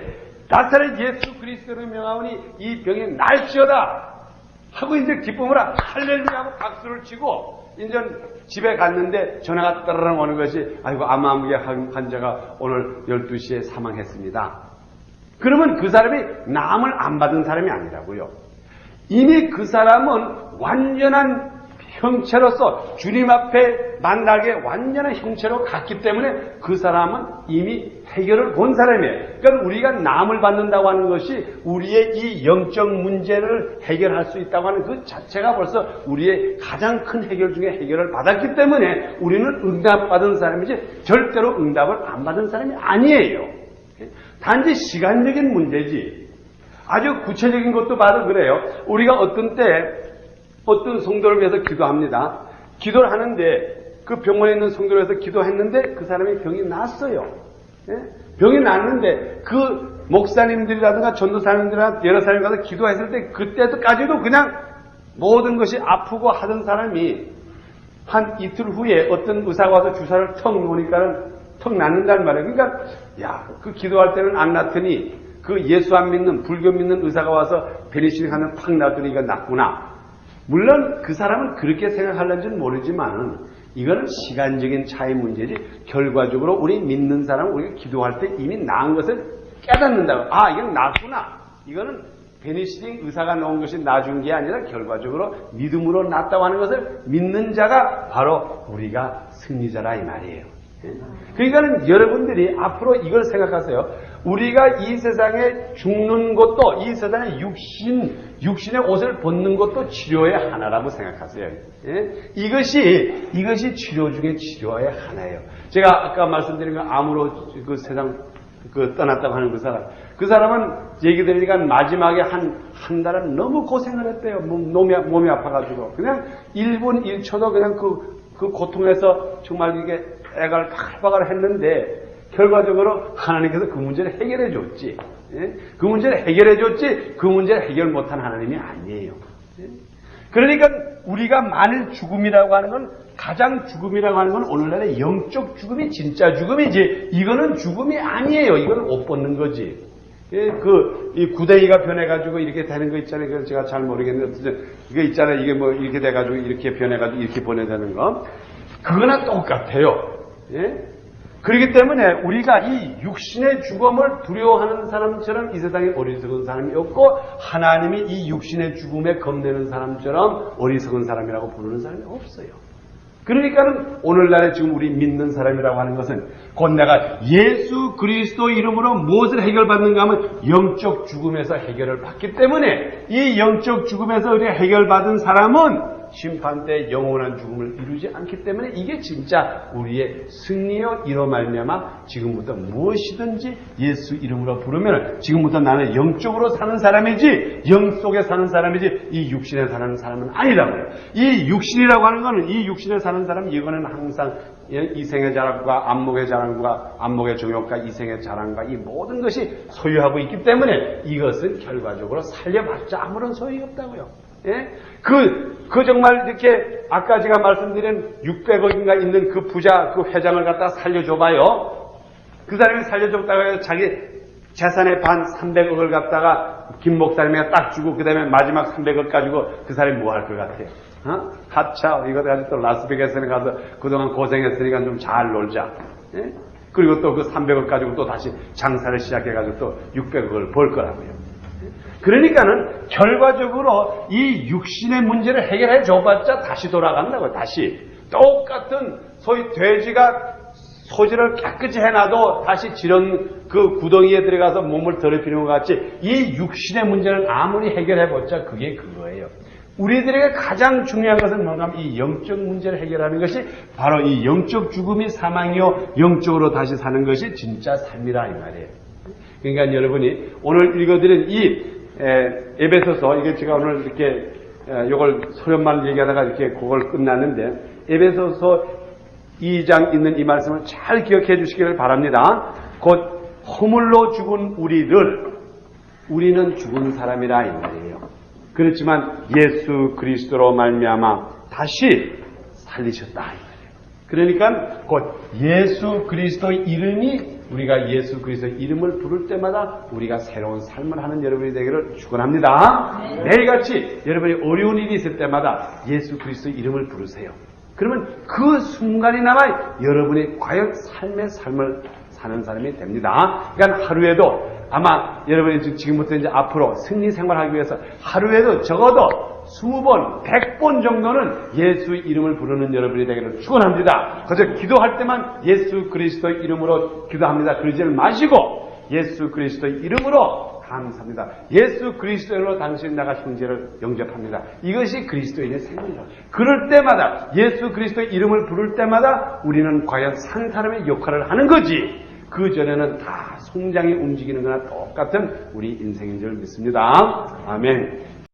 나사렛 예수 그리스도를 명하오니 이 병이 날지어다 하고 이제 기쁨을 할렐루야 하고 박수를 치고 이제 집에 갔는데 전화가 따르릉 오는 것이 아이고 암암의 환자가 오늘 12시에 사망했습니다. 그러면 그 사람이 남을 안 받은 사람이 아니라고요. 이미 그 사람은 완전한 형체로서 주님 앞에 만나게 완전한 형체로 갔기 때문에 그 사람은 이미 해결을 본 사람이에요. 그러니까 우리가 남을 받는다고 하는 것이 우리의 이 영적 문제를 해결할 수 있다고 하는 그 자체가 벌써 우리의 가장 큰 해결 중에 해결을 받았기 때문에 우리는 응답받은 사람이지 절대로 응답을 안 받은 사람이 아니에요. 단지 시간적인 문제지. 아주 구체적인 것도 봐도 그래요. 우리가 어떤 때 어떤 성도를 위해서 기도합니다. 기도를 하는데 그 병원에 있는 성도를 위해서 기도했는데 그 사람이 병이 났어요. 병이 났는데 그 목사님들이라든가 전도사님들이나 여러 사람이 가서 기도했을 때 그때까지도 그냥 모든 것이 아프고 하던 사람이 한 이틀 후에 어떤 의사가 와서 주사를 턱 놓으니까는 턱 낫는다는 말이에요. 그러니까 그 기도할 때는 안 낫더니 그 예수 안 믿는 불교 믿는 의사가 와서 베니시린 하면 팍 낫더니 이거 낫구나. 물론 그 사람은 그렇게 생각하는지는 모르지만 이거는 시간적인 차이 문제지 결과적으로 우리 믿는 사람은 우리가 기도할 때 이미 나은 것을 깨닫는다고. 이건 낫구나. 이거는 베니시린 의사가 놓은 것이 나준 게 아니라 결과적으로 믿음으로 낫다고 하는 것을 믿는 자가 바로 우리가 승리자라 이 말이에요. 그러니까 여러분들이 앞으로 이걸 생각하세요. 우리가 이 세상에 죽는 것도 이 세상에 육신의 옷을 벗는 것도 치료의 하나라고 생각하세요. 이것이 치료 중에 치료의 하나예요. 제가 아까 말씀드린 거 암으로 그 세상 떠났다고 하는 그 사람은 얘기 들으니까 마지막에 한 달은 너무 고생을 했대요. 몸이 아파가지고 그냥 1분 1초도 그냥 그 고통에서 정말 이게 애갈 박박을 했는데 결과적으로 하나님께서 그 문제를 해결해 줬지. 그 문제를 해결해 줬지 그 문제를 해결 못한 하나님이 아니에요. 그러니까 우리가 만일 죽음이라고 하는 건 가장 죽음이라고 하는 건 오늘날의 영적 죽음이 진짜 죽음이지 이거는 죽음이 아니에요. 이거는 옷 벗는 거지. 이 구덩이가 변해가지고 이렇게 되는 거 있잖아요. 그래서 제가 잘 모르겠는데 이게 있잖아요. 이게 뭐 이렇게 돼가지고 이렇게 변해가지고 이렇게 보내되는 거 그거나 똑같아요. 예? 그렇기 때문에 우리가 이 육신의 죽음을 두려워하는 사람처럼 이 세상에 어리석은 사람이 없고 하나님이 이 육신의 죽음에 겁내는 사람처럼 어리석은 사람이라고 부르는 사람이 없어요. 그러니까는 오늘날에 지금 우리 믿는 사람이라고 하는 것은 곧 내가 예수 그리스도 이름으로 무엇을 해결받는가 하면 영적 죽음에서 해결을 받기 때문에 이 영적 죽음에서 우리가 해결받은 사람은 심판 때 영원한 죽음을 이루지 않기 때문에 이게 진짜 우리의 승리요 이로 말미암아 지금부터 무엇이든지 예수 이름으로 부르면 지금부터 나는 영적으로 사는 사람이지 영 속에 사는 사람이지 이 육신에 사는 사람은 아니라고요. 이 육신이라고 하는 거는 이 육신에 사는 사람 이거는 항상 이생의 자랑과 안목의 자랑과 안목의 정욕과 이생의 자랑과 이 모든 것이 소유하고 있기 때문에 이것은 결과적으로 살려봤자 아무런 소용이 없다고요. 예? 그 정말 이렇게 아까 제가 말씀드린 600억인가 있는 그 부자 그 회장을 갖다 살려줘봐요. 그 사람이 살려줬다고 해서 자기 재산의 반 300억을 갖다가 김 목사님이 딱 주고 그 다음에 마지막 300억 가지고 그 사람이 뭐 할 것 같아요? 하차 이거 가지고 또 라스베가스에 가서 그동안 고생했으니까 좀 잘 놀자. 예? 그리고 또 그 300억 가지고 또 다시 장사를 시작해가지고 또 600억을 벌 거라고요. 그러니까는 결과적으로 이 육신의 문제를 해결해 줘봤자 다시 돌아간다고요. 다시 똑같은 소위 돼지가 소지를 깨끗이 해놔도 다시 지렁 그 구덩이에 들어가서 몸을 더럽히는 것 같이 이 육신의 문제는 아무리 해결해봤자 그게 그거예요. 우리들에게 가장 중요한 것은 뭔가 하면 이 영적 문제를 해결하는 것이 바로 이 영적 죽음이 사망이요 영적으로 다시 사는 것이 진짜 삶이라 이 말이에요. 그러니까 여러분이 오늘 읽어드린 이 에베소서 이게 제가 오늘 이렇게 이걸 소련만 얘기하다가 이렇게 그걸 끝났는데 에베소서 2장 있는 이 말씀을 잘 기억해 주시기를 바랍니다. 곧 허물로 죽은 우리는 죽은 사람이라 이 말이에요. 그렇지만 예수 그리스도로 말미암아 다시 살리셨다 이 말이에요. 그러니까 곧 예수 그리스도의 이름이 우리가 예수 그리스도의 이름을 부를 때마다 우리가 새로운 삶을 하는 여러분이 되기를 축원합니다. 매일같이 여러분이 어려운 일이 있을 때마다 예수 그리스도의 이름을 부르세요. 그러면 그 순간이나마 여러분이 과연 삶의 삶을 사는 사람이 됩니다. 그러니까 하루에도 아마 여러분이 지금부터 이제 앞으로 승리 생활하기 위해서 하루에도 적어도 20번, 100번 정도는 예수 이름을 부르는 여러분이 되기를 축원합니다. 그래서 기도할 때만 예수 그리스도의 이름으로 기도합니다. 그러지는 마시고 예수 그리스도의 이름으로 감사합니다. 예수 그리스도로 당신 나가 형제를 영접합니다. 이것이 그리스도인의 생명이다. 그럴 때마다 예수 그리스도의 이름을 부를 때마다 우리는 과연 산 사람의 역할을 하는 거지. 그 전에는 다 송장이 움직이는 거나 똑같은 우리 인생인 줄 믿습니다. 아멘.